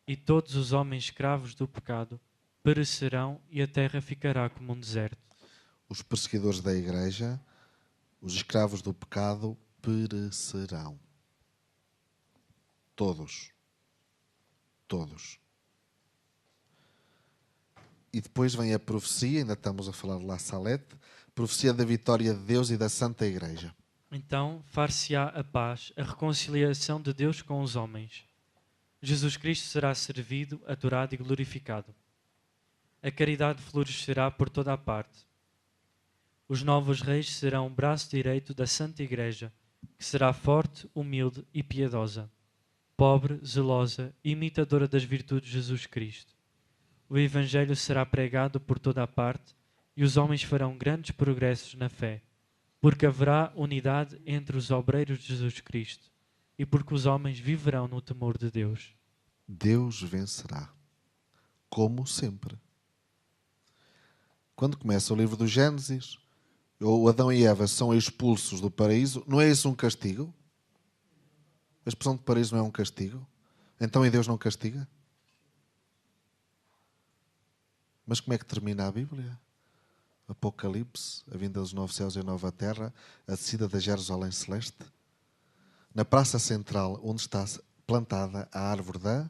e todos os homens escravos do pecado perecerão e a terra ficará como um deserto. Os perseguidores da Igreja, os escravos do pecado, perecerão. Todos. Todos. E depois vem a profecia, ainda estamos a falar de La Salette, profecia da vitória de Deus e da Santa Igreja. Então far-se-á a paz, a reconciliação de Deus com os homens. Jesus Cristo será servido, adorado e glorificado. A caridade florescerá por toda a parte. Os novos reis serão o braço direito da Santa Igreja, que será forte, humilde e piedosa, pobre, zelosa e imitadora das virtudes de Jesus Cristo. O Evangelho será pregado por toda a parte e os homens farão grandes progressos na fé, porque haverá unidade entre os obreiros de Jesus Cristo e porque os homens viverão no temor de Deus. Deus vencerá, como sempre. Quando começa o livro do Gênesis, o Adão e Eva são expulsos do paraíso, não é isso um castigo? A expulsão do paraíso não é um castigo? Então e Deus não castiga? Mas como é que termina a Bíblia? Apocalipse, a vinda dos novos céus e a nova terra, a descida da Jerusalém celeste. Na praça central, onde está plantada a árvore da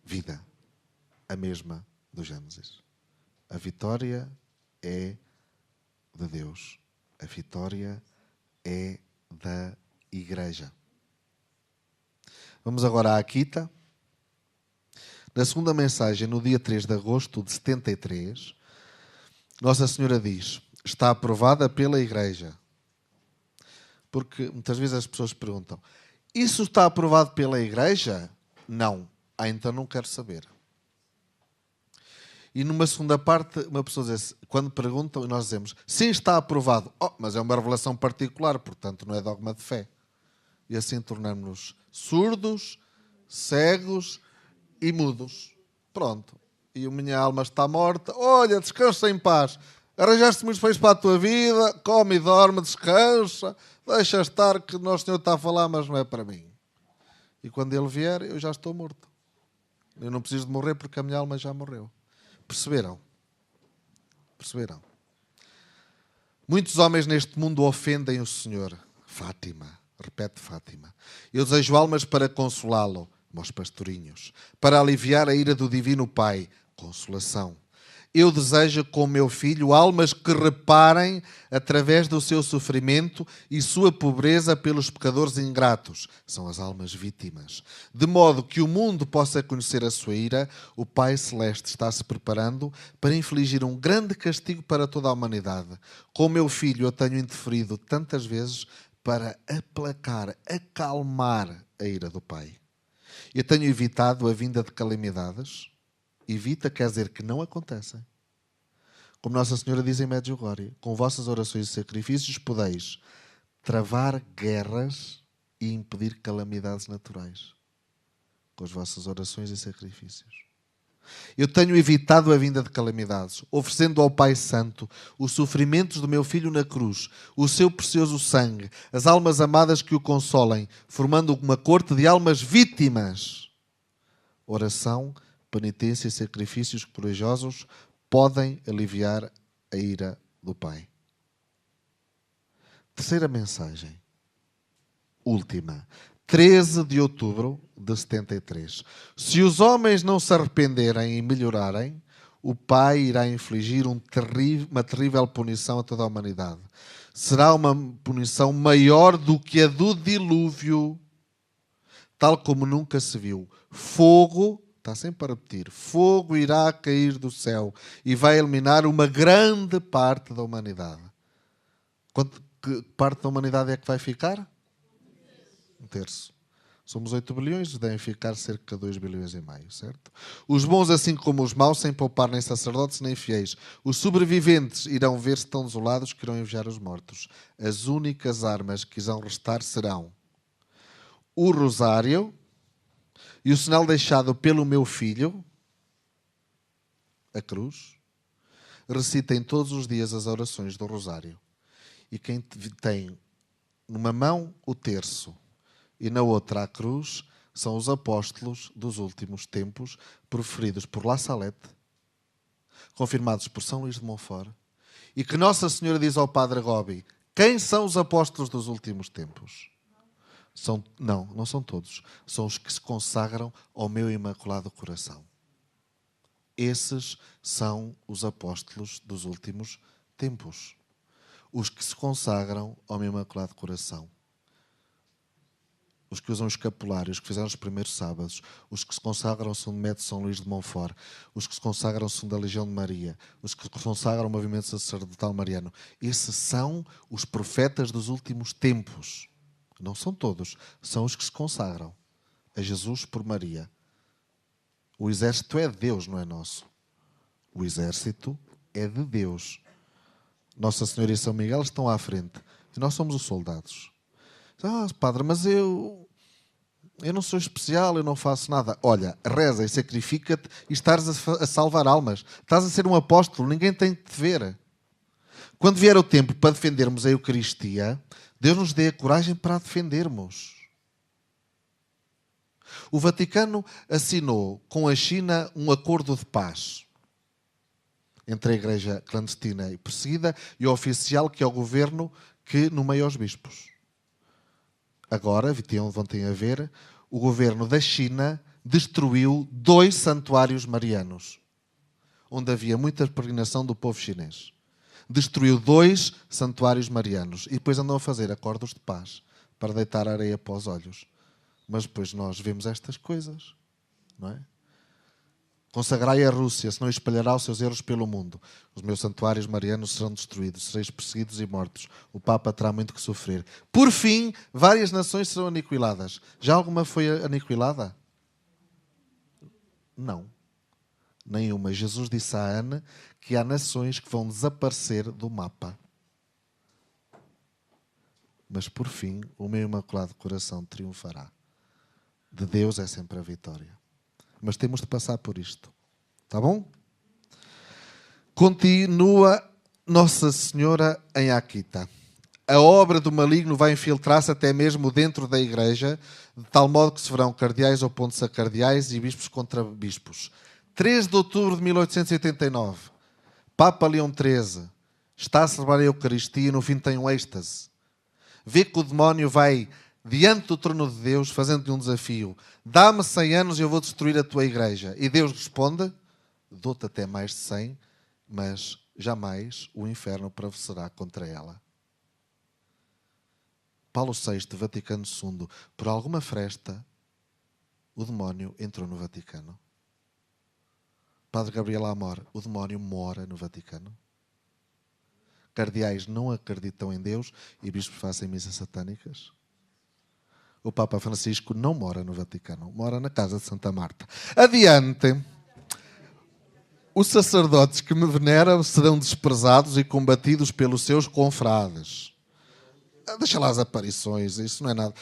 vida, a mesma do Gênesis. A vitória é de Deus. A vitória é da Igreja. Vamos agora à Akita. Na segunda mensagem, no dia 3 de agosto de 73, Nossa Senhora diz: está aprovada pela Igreja. Porque muitas vezes as pessoas perguntam: isso está aprovado pela Igreja? Não. Então não quero saber. E numa segunda parte, uma pessoa diz, quando perguntam, e nós dizemos: sim, está aprovado. Mas é uma revelação particular, portanto não é dogma de fé. E assim tornamos-nos surdos, cegos e mudos. Pronto. E a minha alma está morta. Olha, descansa em paz. Arranjaste muitos bens para a tua vida. Come e dorme, descansa. Deixa estar que o Nosso Senhor está a falar, mas não é para mim. E quando Ele vier, eu já estou morto. Eu não preciso de morrer porque a minha alma já morreu. Perceberam? Perceberam? Muitos homens neste mundo ofendem o Senhor. Fátima. Repete Fátima. Eu desejo almas para consolá-lo. Meus pastorinhos, para aliviar a ira do Divino Pai, consolação. Eu desejo com o meu filho almas que reparem através do seu sofrimento e sua pobreza pelos pecadores ingratos, são as almas vítimas. De modo que o mundo possa conhecer a sua ira, o Pai Celeste está se preparando para infligir um grande castigo para toda a humanidade. Com o meu filho eu tenho interferido tantas vezes para aplacar, acalmar a ira do Pai. Eu tenho evitado a vinda de calamidades. Evita quer dizer que não acontecem. Como Nossa Senhora diz em Medjugorje, com vossas orações e sacrifícios podeis travar guerras e impedir calamidades naturais. Com as vossas orações e sacrifícios. Eu tenho evitado a vinda de calamidades, oferecendo ao Pai Santo os sofrimentos do meu Filho na cruz, o seu precioso sangue, as almas amadas que o consolem, formando uma corte de almas vítimas. Oração, penitência e sacrifícios corajosos podem aliviar a ira do Pai. Terceira mensagem. Última. 13 de outubro de 73. Se os homens não se arrependerem e melhorarem, o Pai irá infligir uma terrível punição a toda a humanidade. Será uma punição maior do que a do dilúvio, tal como nunca se viu. Fogo, está sempre a repetir, fogo irá cair do céu e vai eliminar uma grande parte da humanidade. Que parte da humanidade é que vai ficar? Um terço. Somos 8 bilhões, devem ficar cerca de 2 bilhões e meio, certo? Os bons assim como os maus, sem poupar nem sacerdotes nem fiéis. Os sobreviventes irão ver-se tão desolados que irão enviar os mortos. As únicas armas que irão restar serão o rosário e o sinal deixado pelo meu filho, a cruz. Recitem todos os dias as orações do rosário. E quem tem numa mão o terço e na outra a cruz, são os apóstolos dos últimos tempos, proferidos por La Salette, confirmados por São Luís de Montfort, e que Nossa Senhora diz ao Padre Gobi: quem são os apóstolos dos últimos tempos? Não são todos. São os que se consagram ao meu Imaculado Coração. Esses são os apóstolos dos últimos tempos. Os que se consagram ao meu Imaculado Coração. Os que usam os escapulários, os que fizeram os primeiros sábados, os que se consagram São Método de São Luís de Montfort, os que se consagram São da Legião de Maria, os que se consagram o movimento sacerdotal mariano. Esses são os profetas dos últimos tempos. Não são todos, são os que se consagram a Jesus por Maria. O exército é de Deus, não é nosso. O exército é de Deus. Nossa Senhora e São Miguel estão à frente e nós somos os soldados. Padre, mas eu não sou especial, eu não faço nada. Olha, reza e sacrifica-te e estás a salvar almas. Estás a ser um apóstolo, ninguém tem de te ver. Quando vier o tempo para defendermos a Eucaristia, Deus nos dê a coragem para a defendermos. O Vaticano assinou com a China um acordo de paz entre a Igreja clandestina e perseguida e o oficial, que é o governo que nomeia os bispos. Agora, vão ter a ver, o governo da China destruiu 2 santuários marianos, onde havia muita peregrinação do povo chinês. Destruiu 2 santuários marianos e depois andam a fazer acordos de paz para deitar areia para os olhos. Mas depois nós vemos estas coisas, não é? Consagrai a Rússia, senão espalhará os seus erros pelo mundo. Os meus santuários marianos serão destruídos, sereis perseguidos e mortos. O Papa terá muito que sofrer. Por fim, várias nações serão aniquiladas. Já alguma foi aniquilada? Não. Nenhuma. Jesus disse à Ana que há nações que vão desaparecer do mapa. Mas por fim, o meu Imaculado Coração triunfará. De Deus é sempre a vitória. Mas temos de passar por isto. Está bom? Continua Nossa Senhora em Akita. A obra do maligno vai infiltrar-se até mesmo dentro da Igreja, de tal modo que se verão cardeais opondo-se a cardeais e bispos contra bispos. 3 de outubro de 1889. Papa Leão XIII está a celebrar a Eucaristia e no fim tem um êxtase. Vê que o demónio vai diante do trono de Deus, fazendo-lhe um desafio: dá-me 100 anos e eu vou destruir a tua igreja. E Deus responde: dou-te até mais de 100, mas jamais o inferno prevalecerá contra ela. Paulo VI, Vaticano II, por alguma fresta, o demónio entrou no Vaticano. Padre Gabriel Amor, o demónio mora no Vaticano. cardeais não acreditam em Deus e bispos fazem missas satânicas? O Papa Francisco não mora no Vaticano, mora na casa de Santa Marta. Adiante. Os sacerdotes que me veneram serão desprezados e combatidos pelos seus confrades. Deixa lá as aparições, isso não é nada.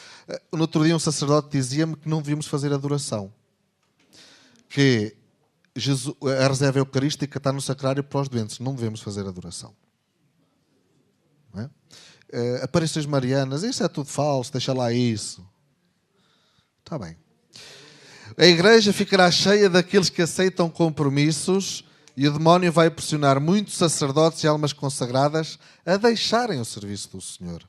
No outro dia um sacerdote dizia-me que não devíamos fazer adoração. Que Jesus, a reserva eucarística está no sacrário para os doentes. Não devemos fazer adoração. Não é? Aparições marianas, isso é tudo falso, deixa lá isso. Está bem. A igreja ficará cheia daqueles que aceitam compromissos e o demónio vai pressionar muitos sacerdotes e almas consagradas a deixarem o serviço do Senhor.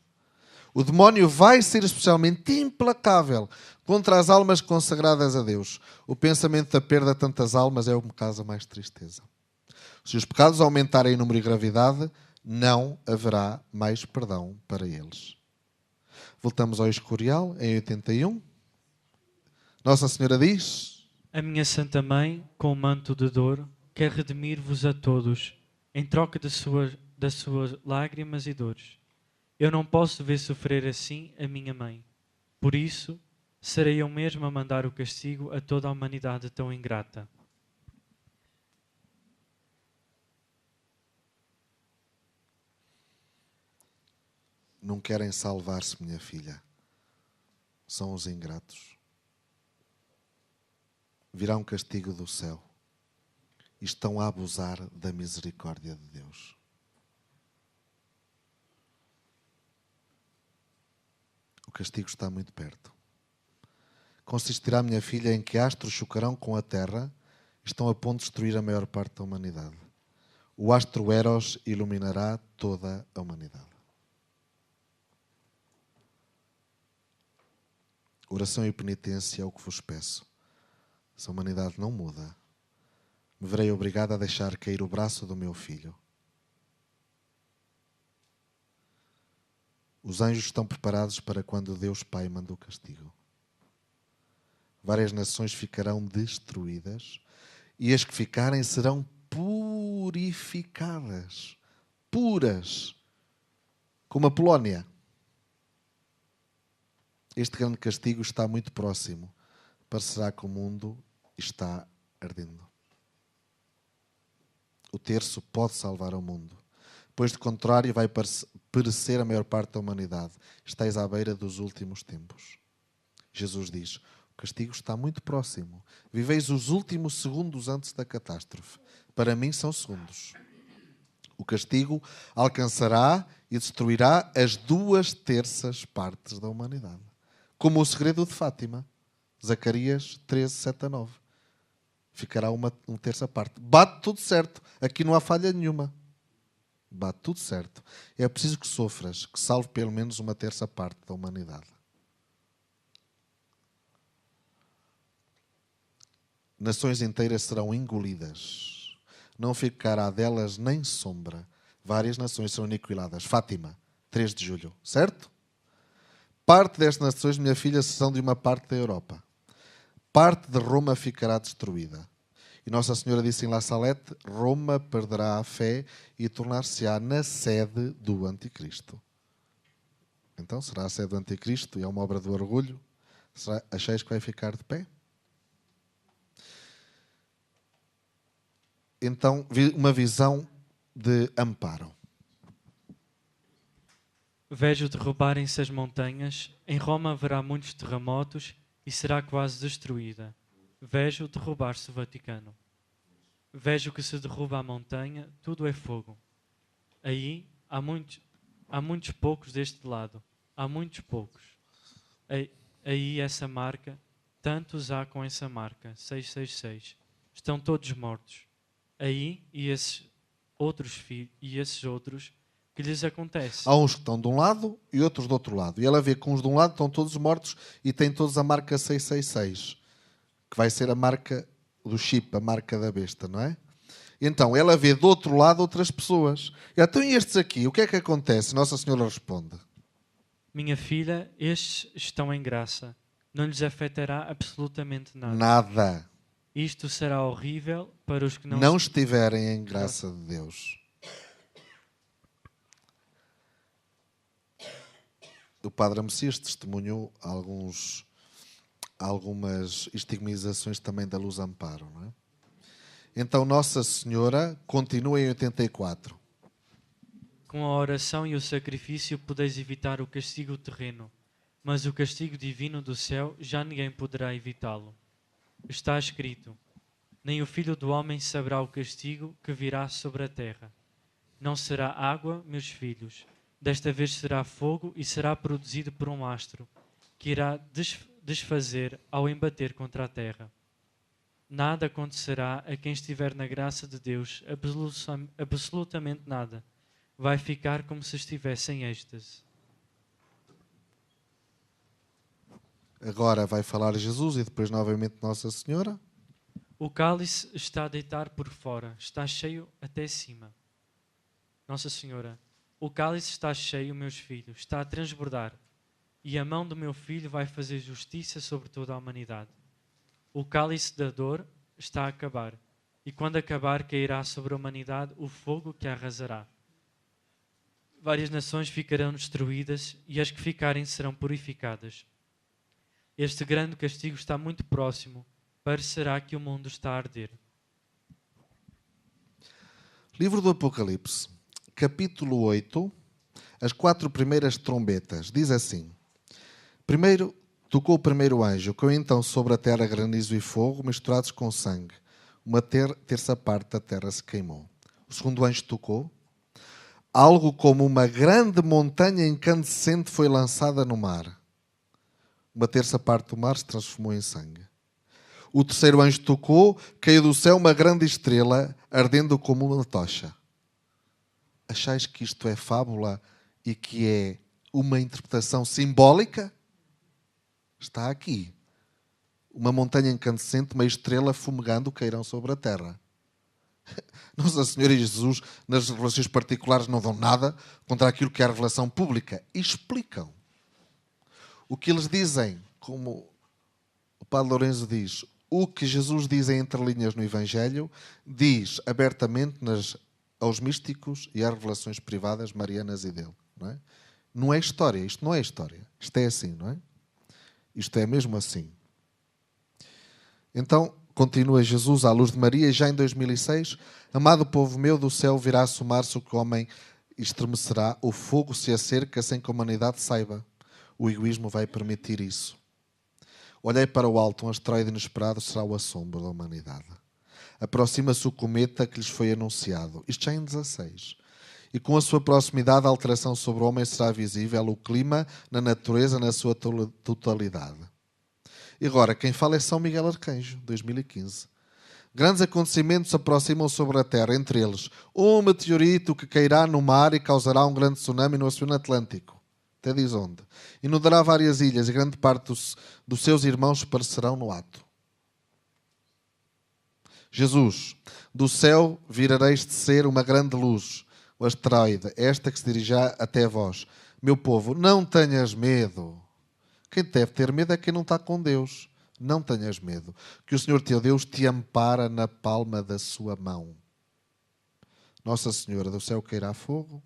O demónio vai ser especialmente implacável contra as almas consagradas a Deus. O pensamento da perda de tantas almas é o que me causa mais tristeza. Se os pecados aumentarem em número e gravidade, não haverá mais perdão para eles. Voltamos ao Escorial, em 81. Nossa Senhora diz: A minha Santa Mãe, com o manto de dor, quer redimir-vos a todos, em troca das suas lágrimas e dores. Eu não posso ver sofrer assim a minha mãe. Por isso, serei eu mesmo a mandar o castigo a toda a humanidade tão ingrata. Não querem salvar-se, minha filha. São os ingratos. Virá um castigo do céu. E estão a abusar da misericórdia de Deus. O castigo está muito perto. Consistirá, minha filha, em que astros chocarão com a terra e estão a ponto de destruir a maior parte da humanidade. O astro Eros iluminará toda a humanidade. Oração e penitência é o que vos peço. Se a humanidade não muda, me verei obrigado a deixar cair o braço do meu filho. Os anjos estão preparados para quando Deus Pai manda o castigo. Várias nações ficarão destruídas e as que ficarem serão purificadas. Puras. Como a Polónia. Este grande castigo está muito próximo. Parecerá que o mundo está ardendo. O terço pode salvar o mundo. Pois, de contrário, vai perecer a maior parte da humanidade. Estais à beira dos últimos tempos. Jesus diz: o castigo está muito próximo. Viveis os últimos segundos antes da catástrofe. Para mim são segundos. O castigo alcançará e destruirá as 2/3 partes da humanidade. Como o segredo de Fátima. Zacarias 13, 7 a 9. Ficará uma terça parte. Bate tudo certo. Aqui não há falha nenhuma. Bate tudo certo. É preciso que sofras, que salve pelo menos uma terça parte da humanidade. Nações inteiras serão engolidas. Não ficará delas nem sombra. Várias nações serão aniquiladas. Fátima, 3 de julho. Certo? Parte destas nações, minha filha, são de uma parte da Europa. Parte de Roma ficará destruída. E Nossa Senhora disse em La Salette: Roma perderá a fé e tornar-se-á na sede do Anticristo. Então, será a sede do Anticristo e é uma obra do orgulho? Achais que vai ficar de pé? Então, uma visão de amparo. Vejo derrubarem-se as montanhas, em Roma haverá muitos terremotos e será quase destruída. Vejo derrubar-se o Vaticano. Vejo que se derruba a montanha, tudo é fogo. Aí há muitos poucos deste lado. Há muitos poucos. Aí essa marca, tantos há com essa marca, 666. Estão todos mortos. Aí e esses outros que lhes acontece. Há uns que estão de um lado e outros do outro lado. E ela vê que uns de um lado estão todos mortos e têm todos a marca 666, que vai ser a marca do chip, a marca da besta, não é? Então, ela vê do outro lado outras pessoas. E então, e estes aqui, o que é que acontece? Nossa Senhora responde: Minha filha, estes estão em graça. Não lhes afetará absolutamente nada. Nada. Isto será horrível para os que não estiverem em graça de Deus. o Padre Messias testemunhou algumas estigmatizações também da Luz Amparo, não é? Então Nossa Senhora continua em 84. Com a oração e o sacrifício podeis evitar o castigo terreno, mas o castigo divino do céu já ninguém poderá evitá-lo. Está escrito: nem o Filho do Homem saberá o castigo que virá sobre a terra. Não será água, meus filhos. Desta vez será fogo e será produzido por um astro, que irá desfazer ao embater contra a terra. Nada acontecerá a quem estiver na graça de Deus, absolutamente nada. Vai ficar como se estivesse em êxtase. Agora vai falar Jesus e depois novamente Nossa Senhora. O cálice está a deitar por fora, está cheio até cima. Nossa Senhora, o cálice está cheio, meus filhos, está a transbordar, e a mão do meu filho vai fazer justiça sobre toda a humanidade. O cálice da dor está a acabar, e quando acabar cairá sobre a humanidade o fogo que a arrasará. Várias nações ficarão destruídas e as que ficarem serão purificadas. Este grande castigo está muito próximo, parecerá que o mundo está a arder. Livro do Apocalipse, capítulo 8, as 4 primeiras trombetas. Diz assim: Primeiro tocou o primeiro anjo, caiu então sobre a terra granizo e fogo, misturados com sangue. Uma terça parte da terra se queimou. O segundo anjo tocou. Algo como uma grande montanha incandescente foi lançada no mar. Uma terça parte do mar se transformou em sangue. O terceiro anjo tocou, caiu do céu uma grande estrela, ardendo como uma tocha. Achais que isto é fábula e que é uma interpretação simbólica? Está aqui. Uma montanha incandescente, uma estrela fumegando cairão sobre a terra. Nossa Senhora e Jesus, nas revelações particulares, não dão nada contra aquilo que é a revelação pública. E explicam. O que eles dizem, como o Padre Lourenço diz, o que Jesus diz em entrelinhas no Evangelho, diz abertamente aos místicos e às revelações privadas marianas e dele. Não é? Não é história, isto não é história. Isto é assim, não é? Isto é mesmo assim. Então, continua Jesus à luz de Maria, já em 2006, amado povo meu, do céu virá assomar-se o que o homem estremecerá, o fogo se acerca sem que a humanidade saiba. O egoísmo vai permitir isso. Olhei para o alto, um asteroide inesperado será o assombro da humanidade. Aproxima-se o cometa que lhes foi anunciado. Isto já em 16. E com a sua proximidade, a alteração sobre o homem será visível, o clima na natureza na sua totalidade. E agora, quem fala é São Miguel Arcanjo, 2015. Grandes acontecimentos se aproximam sobre a Terra, entre eles um meteorito que cairá no mar e causará um grande tsunami no Oceano Atlântico. Até diz onde. Inundará várias ilhas e grande parte dos seus irmãos perecerão no ato. Jesus, do céu virareis descer uma grande luz, o asteroide, esta que se dirigirá até vós. Meu povo, não tenhas medo. Quem deve ter medo é quem não está com Deus. Não tenhas medo, que o Senhor teu Deus te ampara na palma da sua mão. Nossa Senhora, do céu cairá fogo,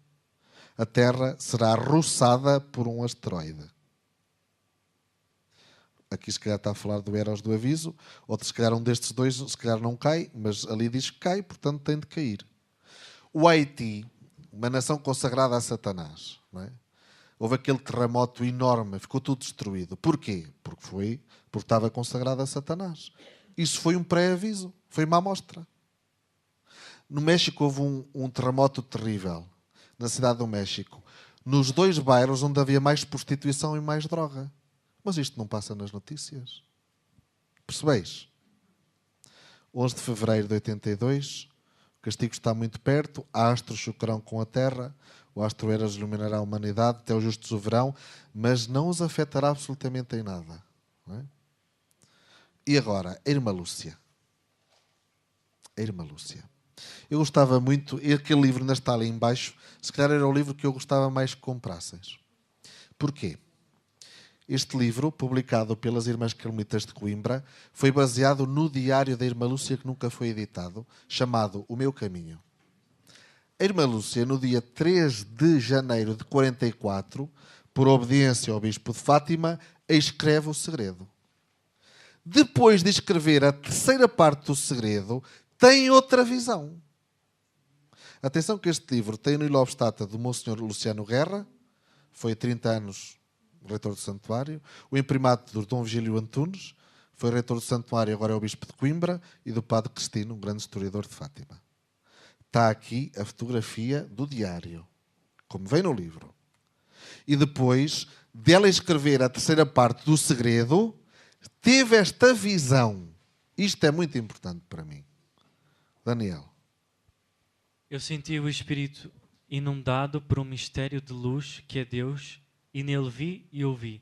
a terra será roçada por um asteroide. Aqui se calhar está a falar do Eros do aviso, ou se calhar um destes dois, se calhar não cai, mas ali diz que cai, portanto tem de cair. O Haiti, uma nação consagrada a Satanás, não é? Houve aquele terremoto enorme, ficou tudo destruído. Porquê? Porque estava consagrado a Satanás. Isso foi um pré-aviso, foi uma amostra. No México houve um terremoto terrível, na cidade do México, nos 2 bairros onde havia mais prostituição e mais droga. Mas isto não passa nas notícias. Percebeis? 11 de fevereiro de 82, o castigo está muito perto, astros chocarão com a terra, o astro Eros iluminará a humanidade até o justo verão, mas não os afetará absolutamente em nada. Não é? E agora, a Irmã Lúcia. A Irmã Lúcia. Eu gostava muito, e aquele livro ainda está ali em baixo, se calhar era o livro que eu gostava mais que comprasseis. Porquê? Este livro, publicado pelas Irmãs Carmelitas de Coimbra, foi baseado no diário da Irmã Lúcia, que nunca foi editado, chamado O Meu Caminho. A Irmã Lúcia, no dia 3 de janeiro de 44, por obediência ao bispo de Fátima, escreve o segredo. Depois de escrever a terceira parte do segredo, tem outra visão. Atenção que este livro tem no Ilobstata do Monsenhor Luciano Guerra, foi 30 anos reitor do Santuário, o imprimato do Dom Vigílio Antunes, foi reitor do Santuário, agora é o bispo de Coimbra, e do padre Cristino, um grande historiador de Fátima. Está aqui a fotografia do diário, como vem no livro. E depois dela escrever a terceira parte do segredo, teve esta visão. Isto é muito importante para mim. Daniel. Eu senti o Espírito inundado por um mistério de luz que é Deus, e nele vi e ouvi.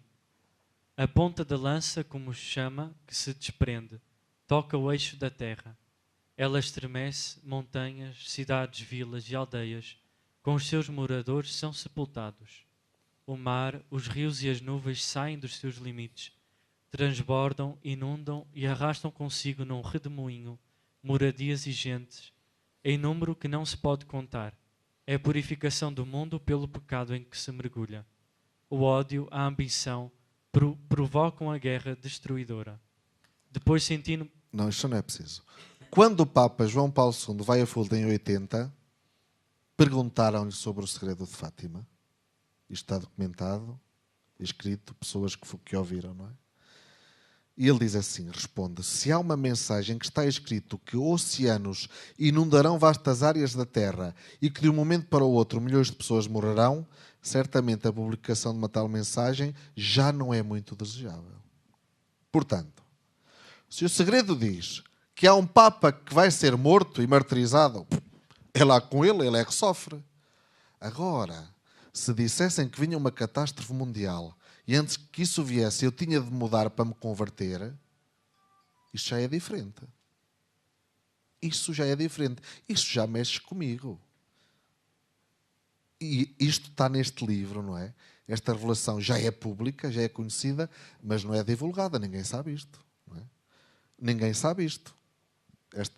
A ponta da lança, como chama, que se desprende, toca o eixo da terra. Ela estremece montanhas, cidades, vilas e aldeias, com os seus moradores são sepultados. O mar, os rios e as nuvens saem dos seus limites, transbordam, inundam e arrastam consigo num redemoinho moradias e gentes, em número que não se pode contar. É a purificação do mundo pelo pecado em que se mergulha. O ódio, a ambição, provocam a guerra destruidora. Depois sentindo... Não, isto não é preciso. Quando o Papa João Paulo II vai a Fulda em 80, perguntaram-lhe sobre o segredo de Fátima. Isto está documentado, escrito, pessoas que ouviram, não é? E ele diz assim, responde, se há uma mensagem que está escrito que oceanos inundarão vastas áreas da terra e que de um momento para o outro milhões de pessoas morrerão, certamente a publicação de uma tal mensagem já não é muito desejável. Portanto, se o segredo diz que há um Papa que vai ser morto e martirizado, é lá com ele é que sofre. Agora, se dissessem que vinha uma catástrofe mundial e antes que isso viesse eu tinha de mudar para me converter, isto já é diferente. Isso já é diferente. Isto já mexe comigo. E isto está neste livro, não é? Esta revelação já é pública, já é conhecida, mas não é divulgada. Ninguém sabe isto. Não é? Ninguém sabe isto.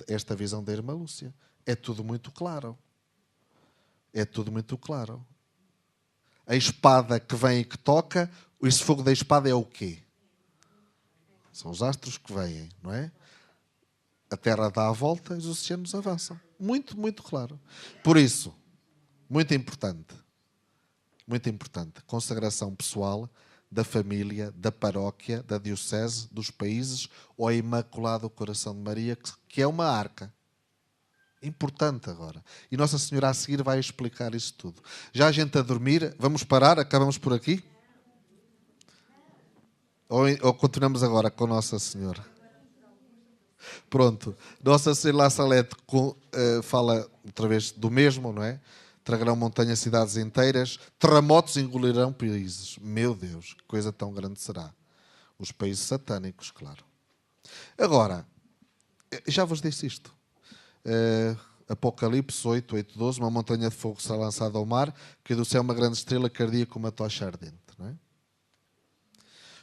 Esta visão da irmã Lúcia. É tudo muito claro. É tudo muito claro. A espada que vem e que toca, esse fogo da espada é o quê? São os astros que vêm, não é? A Terra dá a volta e os oceanos avançam. Muito, muito claro. Por isso, muito importante, consagração pessoal da família, da paróquia, da diocese, dos países, ao Imaculado Coração de Maria, que é uma arca. Importante agora. E Nossa Senhora a seguir vai explicar isso tudo. Já a gente a dormir, vamos parar? Acabamos por aqui? Ou continuamos agora com Nossa Senhora? Pronto. Nossa Senhora La Salette fala outra vez do mesmo, não é? Tragarão montanhas, cidades inteiras, terremotos engolirão países. Meu Deus, que coisa tão grande será. Os países satânicos, claro. Agora, já vos disse isto. Apocalipse 8, 8, 12, uma montanha de fogo será lançada ao mar, que do céu uma grande estrela que ardia como uma tocha ardente. Não é?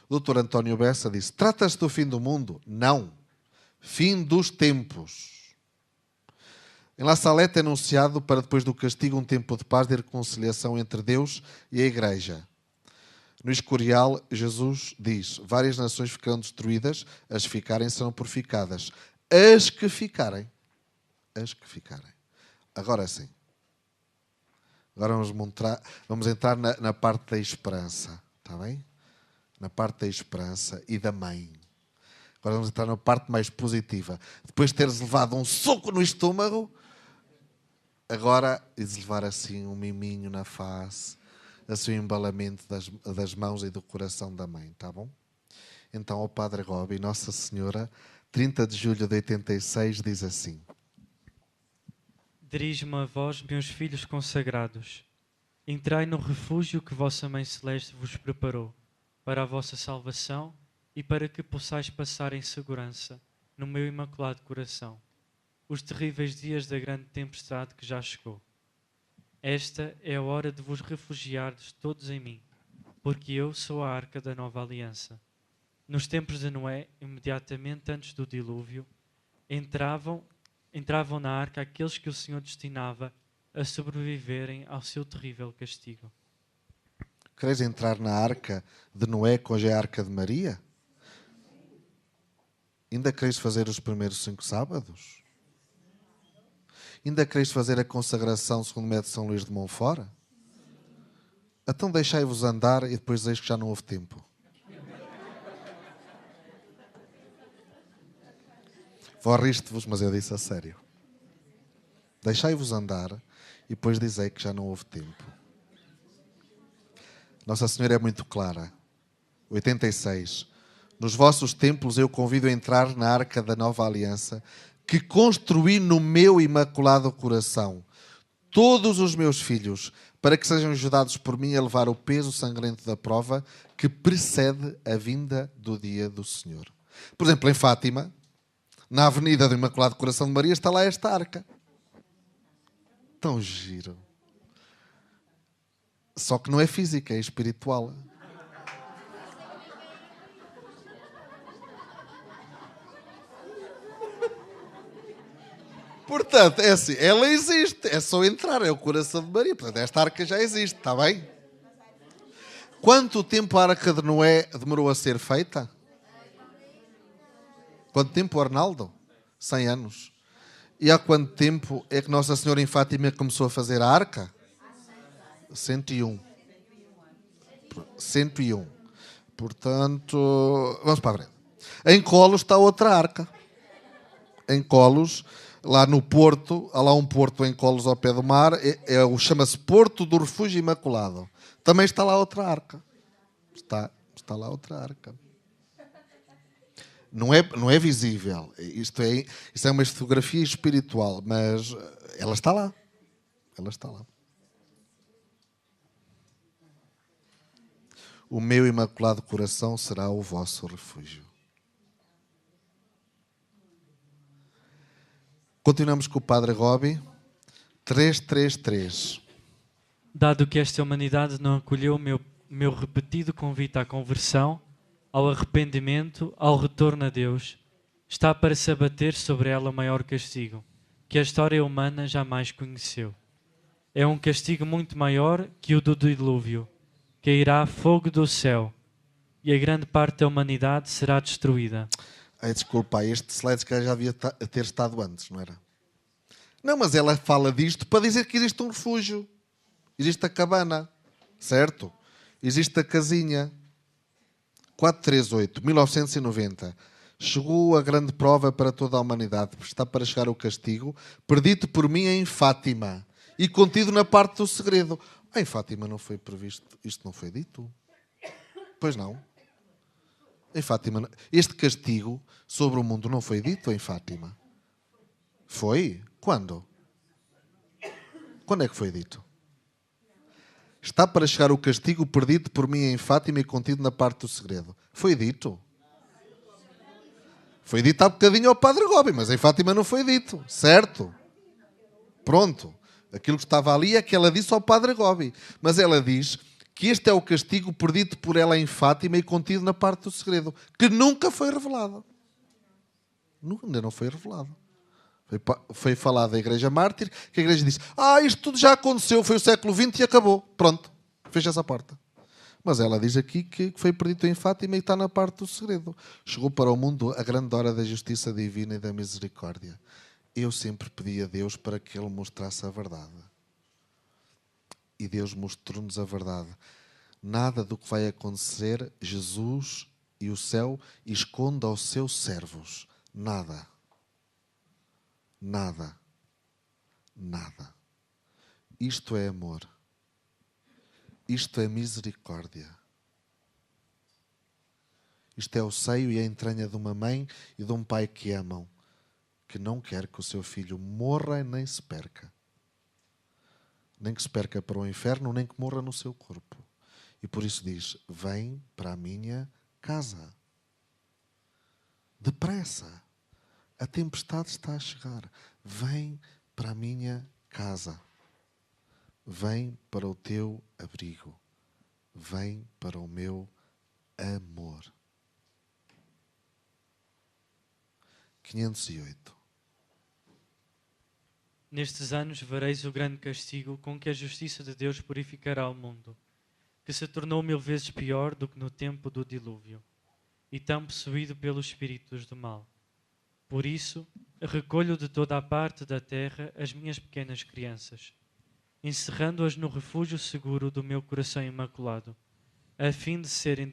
O Dr. António Bessa disse, trata-se do fim do mundo? Não. Fim dos tempos. Em La Salette é anunciado para depois do castigo um tempo de paz e reconciliação entre Deus e a Igreja. No Escorial, Jesus diz, várias nações ficarão destruídas, as que ficarem serão purificadas. As que ficarem. Agora sim. Agora vamos entrar na parte da esperança. Está bem? Na parte da esperança e da mãe. Agora vamos entrar na parte mais positiva. Depois de teres levado um soco no estômago, agora is levar assim um miminho na face, assim um embalamento das mãos e do coração da mãe. Está bom? Então, ao Padre Robi, Nossa Senhora, 30 de julho de 86, diz assim. Dirijo-me a vós, meus filhos consagrados. Entrai no refúgio que vossa Mãe Celeste vos preparou para a vossa salvação e para que possais passar em segurança no meu imaculado coração os terríveis dias da grande tempestade que já chegou. Esta é a hora de vos refugiardes todos em mim, porque eu sou a arca da nova aliança. Nos tempos de Noé, imediatamente antes do dilúvio, entravam na arca aqueles que o Senhor destinava a sobreviverem ao seu terrível castigo. queres entrar na arca de Noé, que hoje é a arca de Maria? Ainda queres fazer os primeiros 5 sábados? Ainda queres fazer a consagração segundo o método de São Luís de Montfort? Então deixai-vos andar e depois dizeis que já não houve tempo. Vós riste-vos, mas eu disse a sério. Deixai-vos andar e depois dizei que já não houve tempo. Nossa Senhora é muito clara. 86. Nos vossos templos eu convido a entrar na arca da nova aliança que construí no meu imaculado coração. Todos os meus filhos, para que sejam ajudados por mim a levar o peso sangrento da prova que precede a vinda do dia do Senhor. Por exemplo, em Fátima, na Avenida do Imaculado Coração de Maria, está lá esta arca. Tão giro. Só que não é física, é espiritual. Portanto, é assim, ela existe, é só entrar, é o coração de Maria. Portanto, esta arca já existe, está bem? Quanto tempo a arca de Noé demorou a ser feita? Quanto tempo, Arnaldo? 100 anos. E há quanto tempo é que Nossa Senhora em Fátima começou a fazer a arca? 101. 101. Portanto, vamos para a frente. Em Colos está outra arca. Em Colos, lá no Porto, há lá um porto em Colos ao pé do mar, chama-se Porto do Refúgio Imaculado. Também está lá outra arca. Está lá outra arca. Não é visível. Isto é uma fotografia espiritual, mas ela está lá. Ela está lá. O meu imaculado coração será o vosso refúgio. Continuamos com o Padre Robbie. 333. Dado que esta humanidade não acolheu o meu repetido convite à conversão, ao arrependimento, ao retorno a Deus, está para se abater sobre ela o maior castigo, que a história humana jamais conheceu. É um castigo muito maior que o do dilúvio, cairá fogo do céu, e a grande parte da humanidade será destruída. Desculpa, este slide que já devia ter estado antes, não era? Não, mas ela fala disto para dizer que existe um refúgio. Existe a cabana, certo? Existe a casinha. 438, 1990. Chegou a grande prova para toda a humanidade. Está para chegar o castigo, perdido por mim em Fátima e contido na parte do segredo. Em Fátima não foi previsto, isto não foi dito. Pois não. Em Fátima, este castigo sobre o mundo não foi dito em Fátima. Foi? Quando? Quando é que foi dito? Está para chegar o castigo perdido por mim em Fátima e contido na parte do segredo. Foi dito? Foi dito há bocadinho ao Padre Gobi, mas em Fátima não foi dito. Certo? Pronto. Aquilo que estava ali é que ela disse ao Padre Gobi. Mas ela diz que este é o castigo perdido por ela em Fátima e contido na parte do segredo, que nunca foi revelado. Ainda não foi revelado. Foi falado da Igreja Mártir, que a Igreja disse, isto tudo já aconteceu, foi o século XX e acabou. Pronto, fecha essa porta. Mas ela diz aqui que foi perdido em Fátima e está na parte do segredo. Chegou para o mundo a grande hora da justiça divina e da misericórdia. Eu sempre pedi a Deus para que Ele mostrasse a verdade. E Deus mostrou-nos a verdade. Nada do que vai acontecer, Jesus e o céu esconde aos seus servos. Nada. Nada. Nada. Isto é amor. Isto é misericórdia. Isto é o seio e a entranha de uma mãe e de um pai que amam, que não quer que o seu filho morra nem se perca. Nem que se perca para o inferno, nem que morra no seu corpo. E por isso diz, vem para a minha casa. Depressa. A tempestade está a chegar. Vem para a minha casa. Vem para o teu abrigo. Vem para o meu amor. 508. Nestes anos vereis o grande castigo com que a justiça de Deus purificará o mundo. que se tornou 1000 vezes pior do que no tempo do dilúvio, e tão possuído pelos espíritos do mal. Por isso, recolho de toda a parte da terra as minhas pequenas crianças, encerrando-as no refúgio seguro do meu coração imaculado, a fim de serem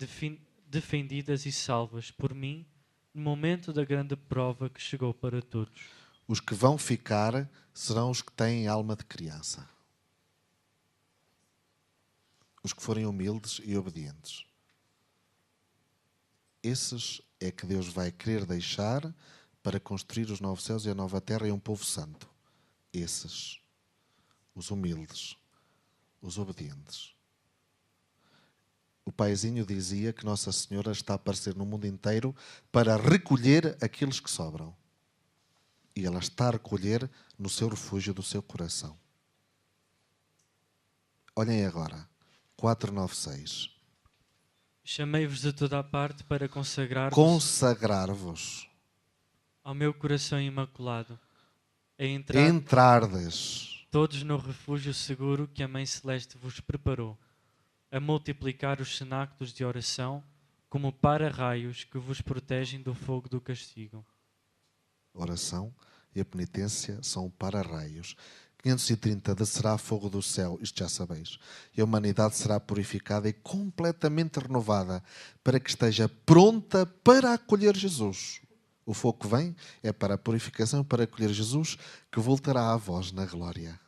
defendidas e salvas por mim no momento da grande prova que chegou para todos. Os que vão ficar serão os que têm alma de criança. Os que forem humildes e obedientes. Esses é que Deus vai querer deixar para construir os novos céus e a nova terra e um povo santo. Esses. Os humildes. Os obedientes. O paizinho dizia que Nossa Senhora está a aparecer no mundo inteiro para recolher aqueles que sobram. E ela está a recolher no seu refúgio do seu coração. Olhem agora. 496. Chamei-vos de toda a parte para Consagrar-vos. Ao meu coração imaculado, a entrardes todos no refúgio seguro que a Mãe Celeste vos preparou, a multiplicar os cenáculos de oração como para-raios que vos protegem do fogo do castigo. A oração e a penitência são para-raios. 530 descerá fogo do céu, isto já sabeis, e a humanidade será purificada e completamente renovada para que esteja pronta para acolher Jesus. O fogo que vem é para a purificação, para acolher Jesus, que voltará a vós na glória.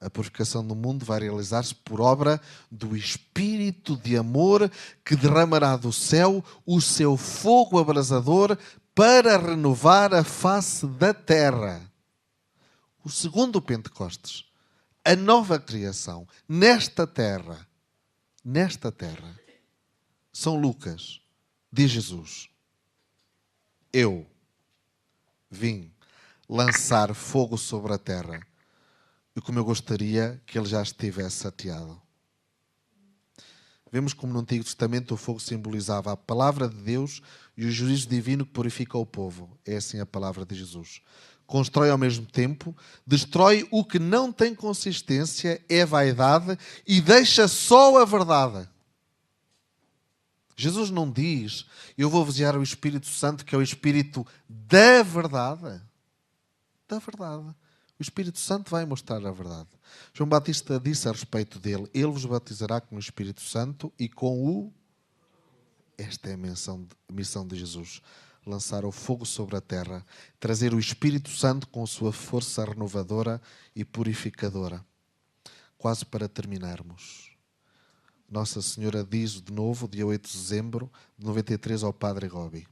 A purificação do mundo vai realizar-se por obra do Espírito de amor que derramará do céu o seu fogo abrasador para renovar a face da terra. O segundo Pentecostes, a nova criação, nesta terra, São Lucas diz Jesus: eu vim lançar fogo sobre a terra, e como eu gostaria que ele já estivesse ateado. Vemos como no Antigo Testamento o fogo simbolizava a palavra de Deus e o juízo divino que purifica o povo. É assim a palavra de Jesus. Constrói ao mesmo tempo, destrói o que não tem consistência, é vaidade e deixa só a verdade. Jesus não diz: eu vou enviar o Espírito Santo, que é o Espírito da verdade. Da verdade. O Espírito Santo vai mostrar a verdade. João Batista disse a respeito dele: ele vos batizará com o Espírito Santo e com o... Esta é a missão de Jesus. Lançar o fogo sobre a terra, trazer o Espírito Santo com sua força renovadora e purificadora. Quase para terminarmos. Nossa Senhora diz de novo, dia 8 de dezembro de 93, ao Padre Robi: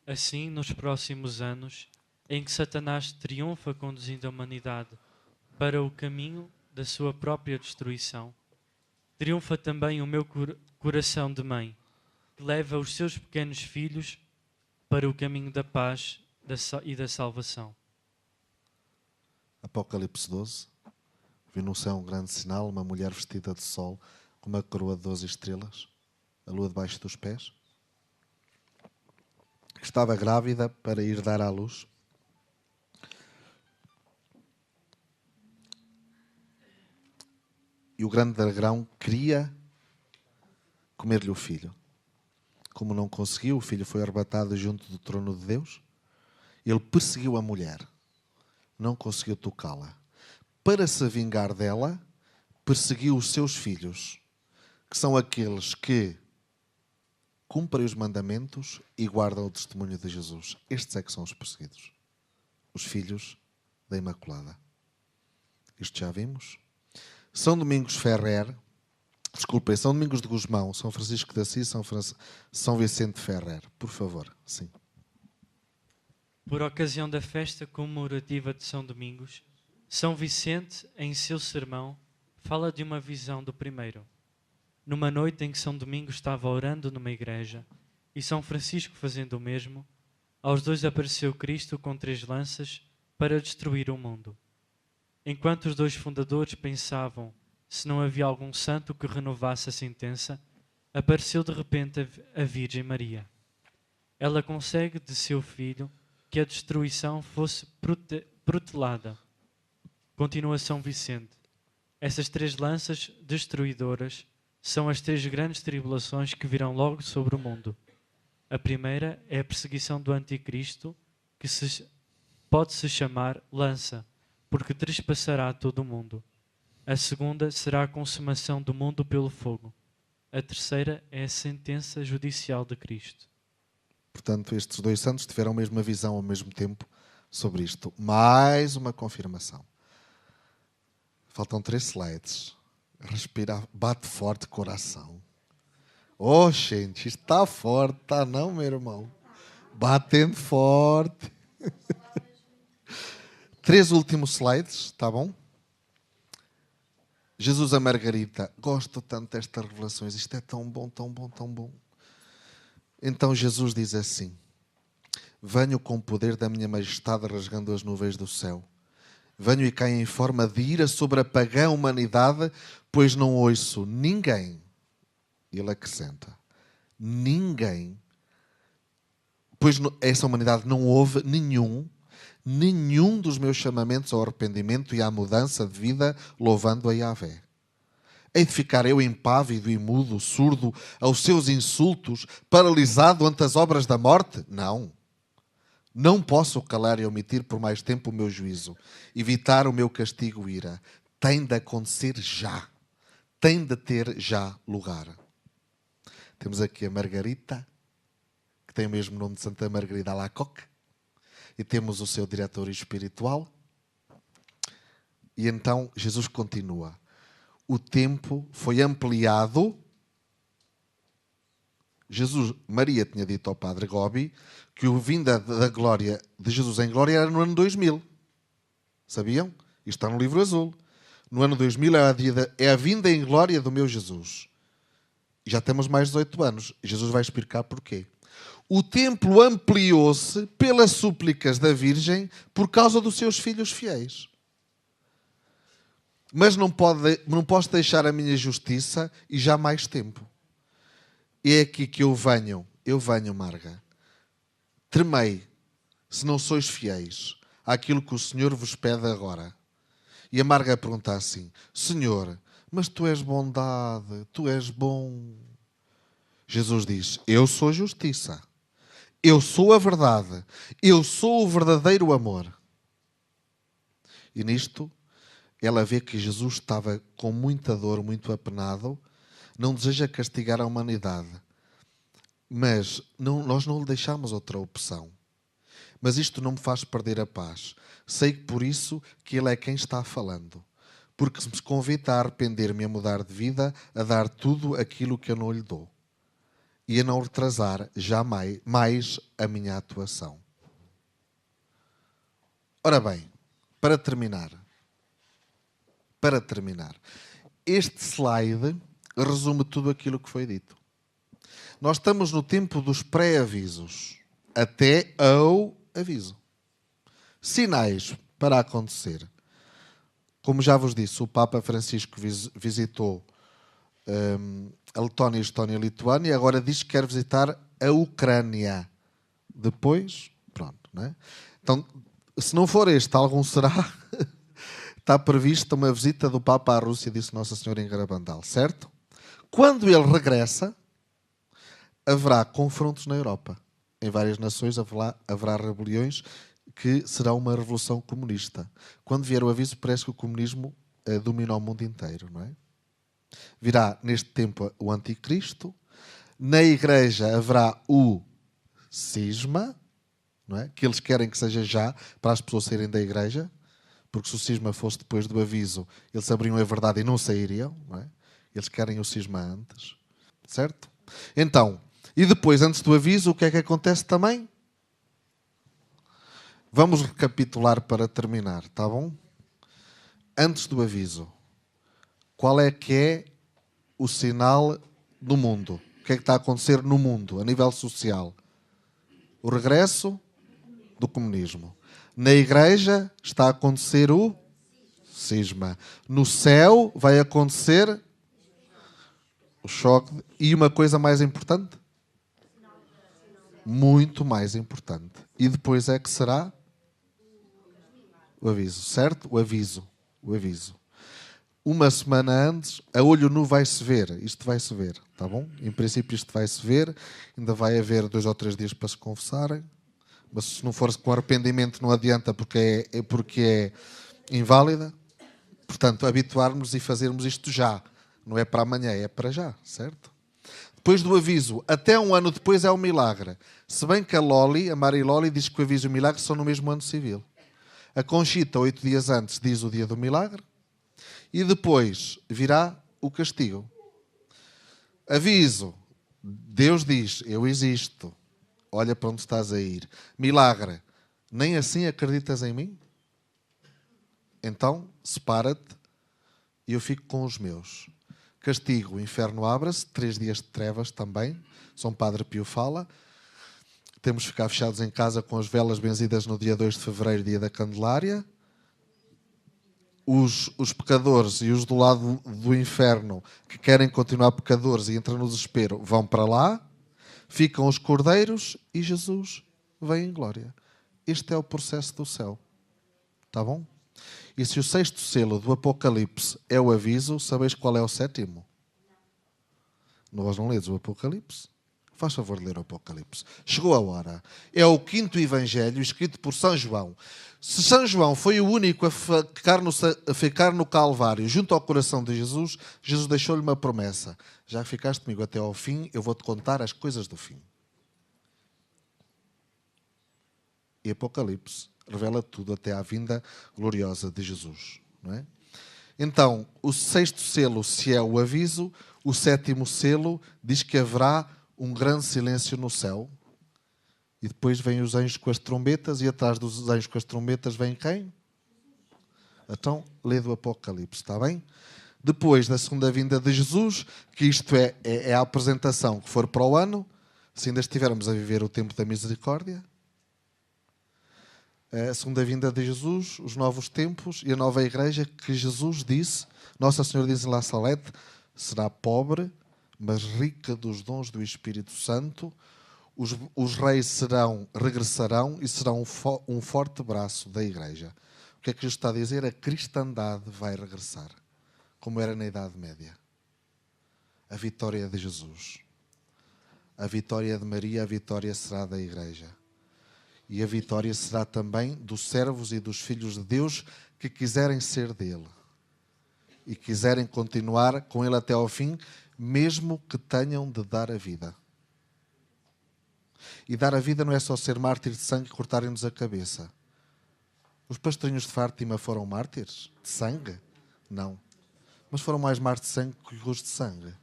assim, nos próximos anos, em que Satanás triunfa conduzindo a humanidade para o caminho da sua própria destruição, triunfa também o meu coração de mãe, que leva os seus pequenos filhos para o caminho da paz e da salvação. Apocalipse 12. Vi no céu um grande sinal, uma mulher vestida de sol, com uma coroa de 12 estrelas, a lua debaixo dos pés. Estava grávida para ir dar à luz. E o grande dragão queria comer-lhe o filho. Como não conseguiu, o filho foi arrebatado junto do trono de Deus. Ele perseguiu a mulher. Não conseguiu tocá-la. Para se vingar dela, perseguiu os seus filhos, que são aqueles que cumprem os mandamentos e guardam o testemunho de Jesus. Estes é que são os perseguidos. Os filhos da Imaculada. Isto já vimos. São Domingos Ferrer, São Domingos de Gusmão, São Francisco de Assis, São Vicente Ferrer. Por favor, sim. Por ocasião da festa comemorativa de São Domingos, São Vicente, em seu sermão, fala de uma visão do primeiro. Numa noite em que São Domingos estava orando numa igreja e São Francisco fazendo o mesmo, aos dois apareceu Cristo com 3 lanças para destruir o mundo. Enquanto os 2 fundadores pensavam se não havia algum santo que renovasse a sentença, apareceu de repente a Virgem Maria. Ela consegue de seu filho que a destruição fosse protelada. Continua São Vicente. Essas 3 lanças destruidoras São as três grandes tribulações que virão logo sobre o mundo. A primeira é a perseguição do Anticristo, que pode-se chamar lança, porque trespassará todo o mundo. A segunda será a consumação do mundo pelo fogo. A terceira é a sentença judicial de Cristo. Portanto, estes dois santos tiveram a mesma visão ao mesmo tempo sobre isto. Mais uma confirmação. Faltam 3 slides. Respira, bate forte coração. Oh, gente, isto está forte, está não, meu irmão? Batendo forte. 3 últimos slides, está bom? Jesus a Margarita. Gosto tanto destas revelações. Isto é tão bom, tão bom, tão bom. Então Jesus diz assim: venho com o poder da minha majestade rasgando as nuvens do céu. Venho e caio em forma de ira sobre a pagã humanidade, pois não ouço ninguém. Ele acrescenta: ninguém. Pois essa humanidade não ouve nenhum dos meus chamamentos ao arrependimento e à mudança de vida, louvando a Yahvé. Hei de ficar eu impávido e mudo, surdo aos seus insultos, paralisado ante as obras da morte? Não. Não posso calar e omitir por mais tempo o meu juízo, evitar o meu castigo e ira. Tem de acontecer já. Tem de ter já lugar. Temos aqui a Margarita, que tem o mesmo nome de Santa Margarida Alacoque, e temos o seu diretor espiritual. E então Jesus continua. O tempo foi ampliado. Maria tinha dito ao padre Gobi que o vinda da glória de Jesus em glória era no ano 2000. Sabiam? Isto está no livro azul. No ano 2000 é a vinda em glória do meu Jesus. E já temos mais de 18 anos. Jesus vai explicar porquê. O templo ampliou-se pelas súplicas da Virgem por causa dos seus filhos fiéis. Mas não posso deixar a minha justiça e já mais tempo. É aqui que eu venho, Marga. Tremei, se não sois fiéis àquilo que o Senhor vos pede agora. E a Marga pergunta assim: Senhor, mas tu és bondade, tu és bom. Jesus diz: eu sou a justiça, eu sou a verdade, eu sou o verdadeiro amor. E nisto, ela vê que Jesus estava com muita dor, muito apenado, não deseja castigar a humanidade. Mas nós não lhe deixamos outra opção. Mas isto não me faz perder a paz. Sei que por isso que ele é quem está falando. Porque me convida a arrepender-me, a mudar de vida, a dar tudo aquilo que eu não lhe dou. E a não retrasar jamais mais a minha atuação. Ora bem, para terminar, este slide resume tudo aquilo que foi dito. Nós estamos no tempo dos pré-avisos, até ao aviso. Sinais para acontecer. Como já vos disse, o Papa Francisco visitou a Letónia, a Estónia e a Lituânia, agora diz que quer visitar a Ucrânia. Depois, pronto, não é? Então, se não for este, algum será. Está prevista uma visita do Papa à Rússia, disse Nossa Senhora em Garabandal, certo? Quando ele regressa, haverá confrontos na Europa. Em várias nações haverá rebeliões que será uma revolução comunista. Quando vier o aviso, parece que o comunismo domina o mundo inteiro, não é? Virá neste tempo o Anticristo. Na Igreja haverá o cisma, não é? Que eles querem que seja já, para as pessoas saírem da Igreja. Porque se o cisma fosse depois do aviso, eles sabriam a verdade e não sairiam, não é? Eles querem o cisma antes. Certo? Então, e depois, antes do aviso, o que é que acontece também? Vamos recapitular para terminar, está bom? Antes do aviso, qual é que é o sinal do mundo? O que é que está a acontecer no mundo, a nível social? O regresso do comunismo. Na Igreja está a acontecer o cisma. No céu vai acontecer o choque. E uma coisa mais importante? Muito mais importante. E depois é que será o aviso, certo? O aviso. uma semana antes, a olho nu vai-se ver. Isto vai-se ver, tá bom? Em princípio isto vai-se ver. Ainda vai haver 2 ou 3 dias para se confessarem. Mas se não for com arrependimento não adianta porque é inválida. Portanto, habituarmos e fazermos isto já. Não é para amanhã, é para já, certo? Depois do aviso, até um ano depois é o milagre. Se bem que a Mari Loli, diz que o aviso e o milagre são no mesmo ano civil. A Conchita, 8 dias antes, diz o dia do milagre. E depois virá o castigo. Aviso. Deus diz, eu existo. Olha para onde estás a ir. Milagre. Nem assim acreditas em mim? Então, separa-te e eu fico com os meus. Castigo, o inferno abre-se, 3 dias de trevas também. São Padre Pio fala. Temos de ficar fechados em casa com as velas benzidas no dia 2 de fevereiro, dia da Candelária. Os pecadores e os do lado do inferno que querem continuar pecadores e entram no desespero vão para lá. Ficam os cordeiros e Jesus vem em glória. Este é o processo do céu. Está bom? E se o 6º selo do Apocalipse é o aviso, sabeis qual é o 7º? Nós não ledes o Apocalipse? Faz favor de ler o Apocalipse. Chegou a hora. É o 5º Evangelho escrito por São João. Se São João foi o único a ficar no Calvário junto ao coração de Jesus, Jesus deixou-lhe uma promessa. Já ficaste comigo até ao fim, eu vou-te contar as coisas do fim. E Apocalipse revela tudo até à vinda gloriosa de Jesus. Não é? Então, o 6º selo, se é o aviso, o 7º selo diz que haverá um grande silêncio no céu. E depois vêm os anjos com as trombetas, e atrás dos anjos com as trombetas vem quem? Então, lê do Apocalipse, está bem? Depois da segunda vinda de Jesus, que isto é a apresentação que for para o ano, se ainda estivermos a viver o tempo da misericórdia. A segunda vinda de Jesus, os novos tempos e a nova igreja que Jesus disse, Nossa Senhora diz em La Salette, será pobre, mas rica dos dons do Espírito Santo. Os reis regressarão e serão um forte braço da igreja. O que é que Jesus está a dizer? A cristandade vai regressar, como era na Idade Média. A vitória de Jesus. A vitória de Maria, a vitória será da igreja. E a vitória será também dos servos e dos filhos de Deus que quiserem ser dele. E quiserem continuar com ele até ao fim, mesmo que tenham de dar a vida. E dar a vida não é só ser mártir de sangue e cortarem-nos a cabeça. Os pastorinhos de Fátima foram mártires de sangue? Não. Mas foram mais mártires de sangue que os de sangue.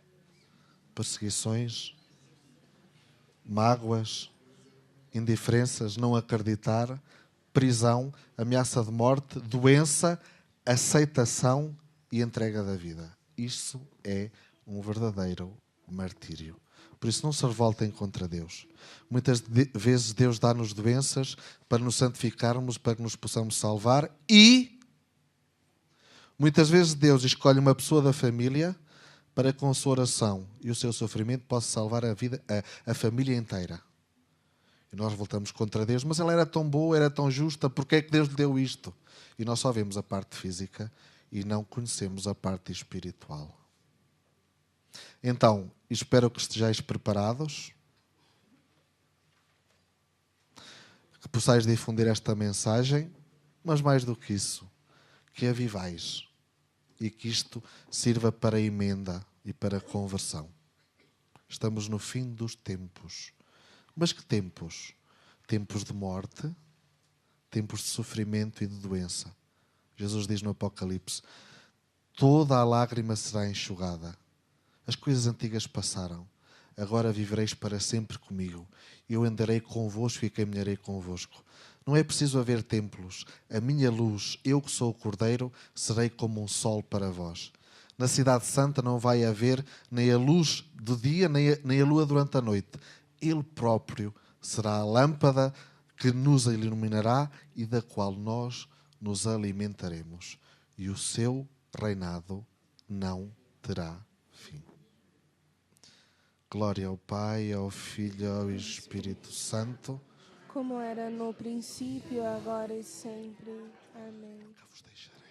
Perseguições, mágoas, indiferenças, não acreditar, prisão, ameaça de morte, doença, aceitação e entrega da vida. Isso é um verdadeiro martírio. Por isso não se revoltem contra Deus. Muitas vezes Deus dá-nos doenças para nos santificarmos, para que nos possamos salvar, e muitas vezes Deus escolhe uma pessoa da família para que com a sua oração e o seu sofrimento possa salvar a família inteira. E nós voltamos contra Deus, mas ela era tão boa, era tão justa, porque é que Deus lhe deu isto? E nós só vemos a parte física e não conhecemos a parte espiritual. Então, espero que estejais preparados, que possais difundir esta mensagem, mas mais do que isso, que a vivais e que isto sirva para emenda e para conversão. Estamos no fim dos tempos. Mas que tempos? Tempos de morte, tempos de sofrimento e de doença. Jesus diz no Apocalipse, toda a lágrima será enxugada. As coisas antigas passaram. Agora vivereis para sempre comigo. Eu andarei convosco e caminharei convosco. Não é preciso haver templos. A minha luz, eu que sou o Cordeiro, serei como um sol para vós. Na Cidade Santa não vai haver nem a luz do dia, nem a lua durante a noite. Ele próprio será a lâmpada que nos iluminará e da qual nós nos alimentaremos. E o seu reinado não terá fim. Glória ao Pai, ao Filho e ao Espírito Santo. Como era no princípio, agora e sempre. Amém. Nunca vos deixarei.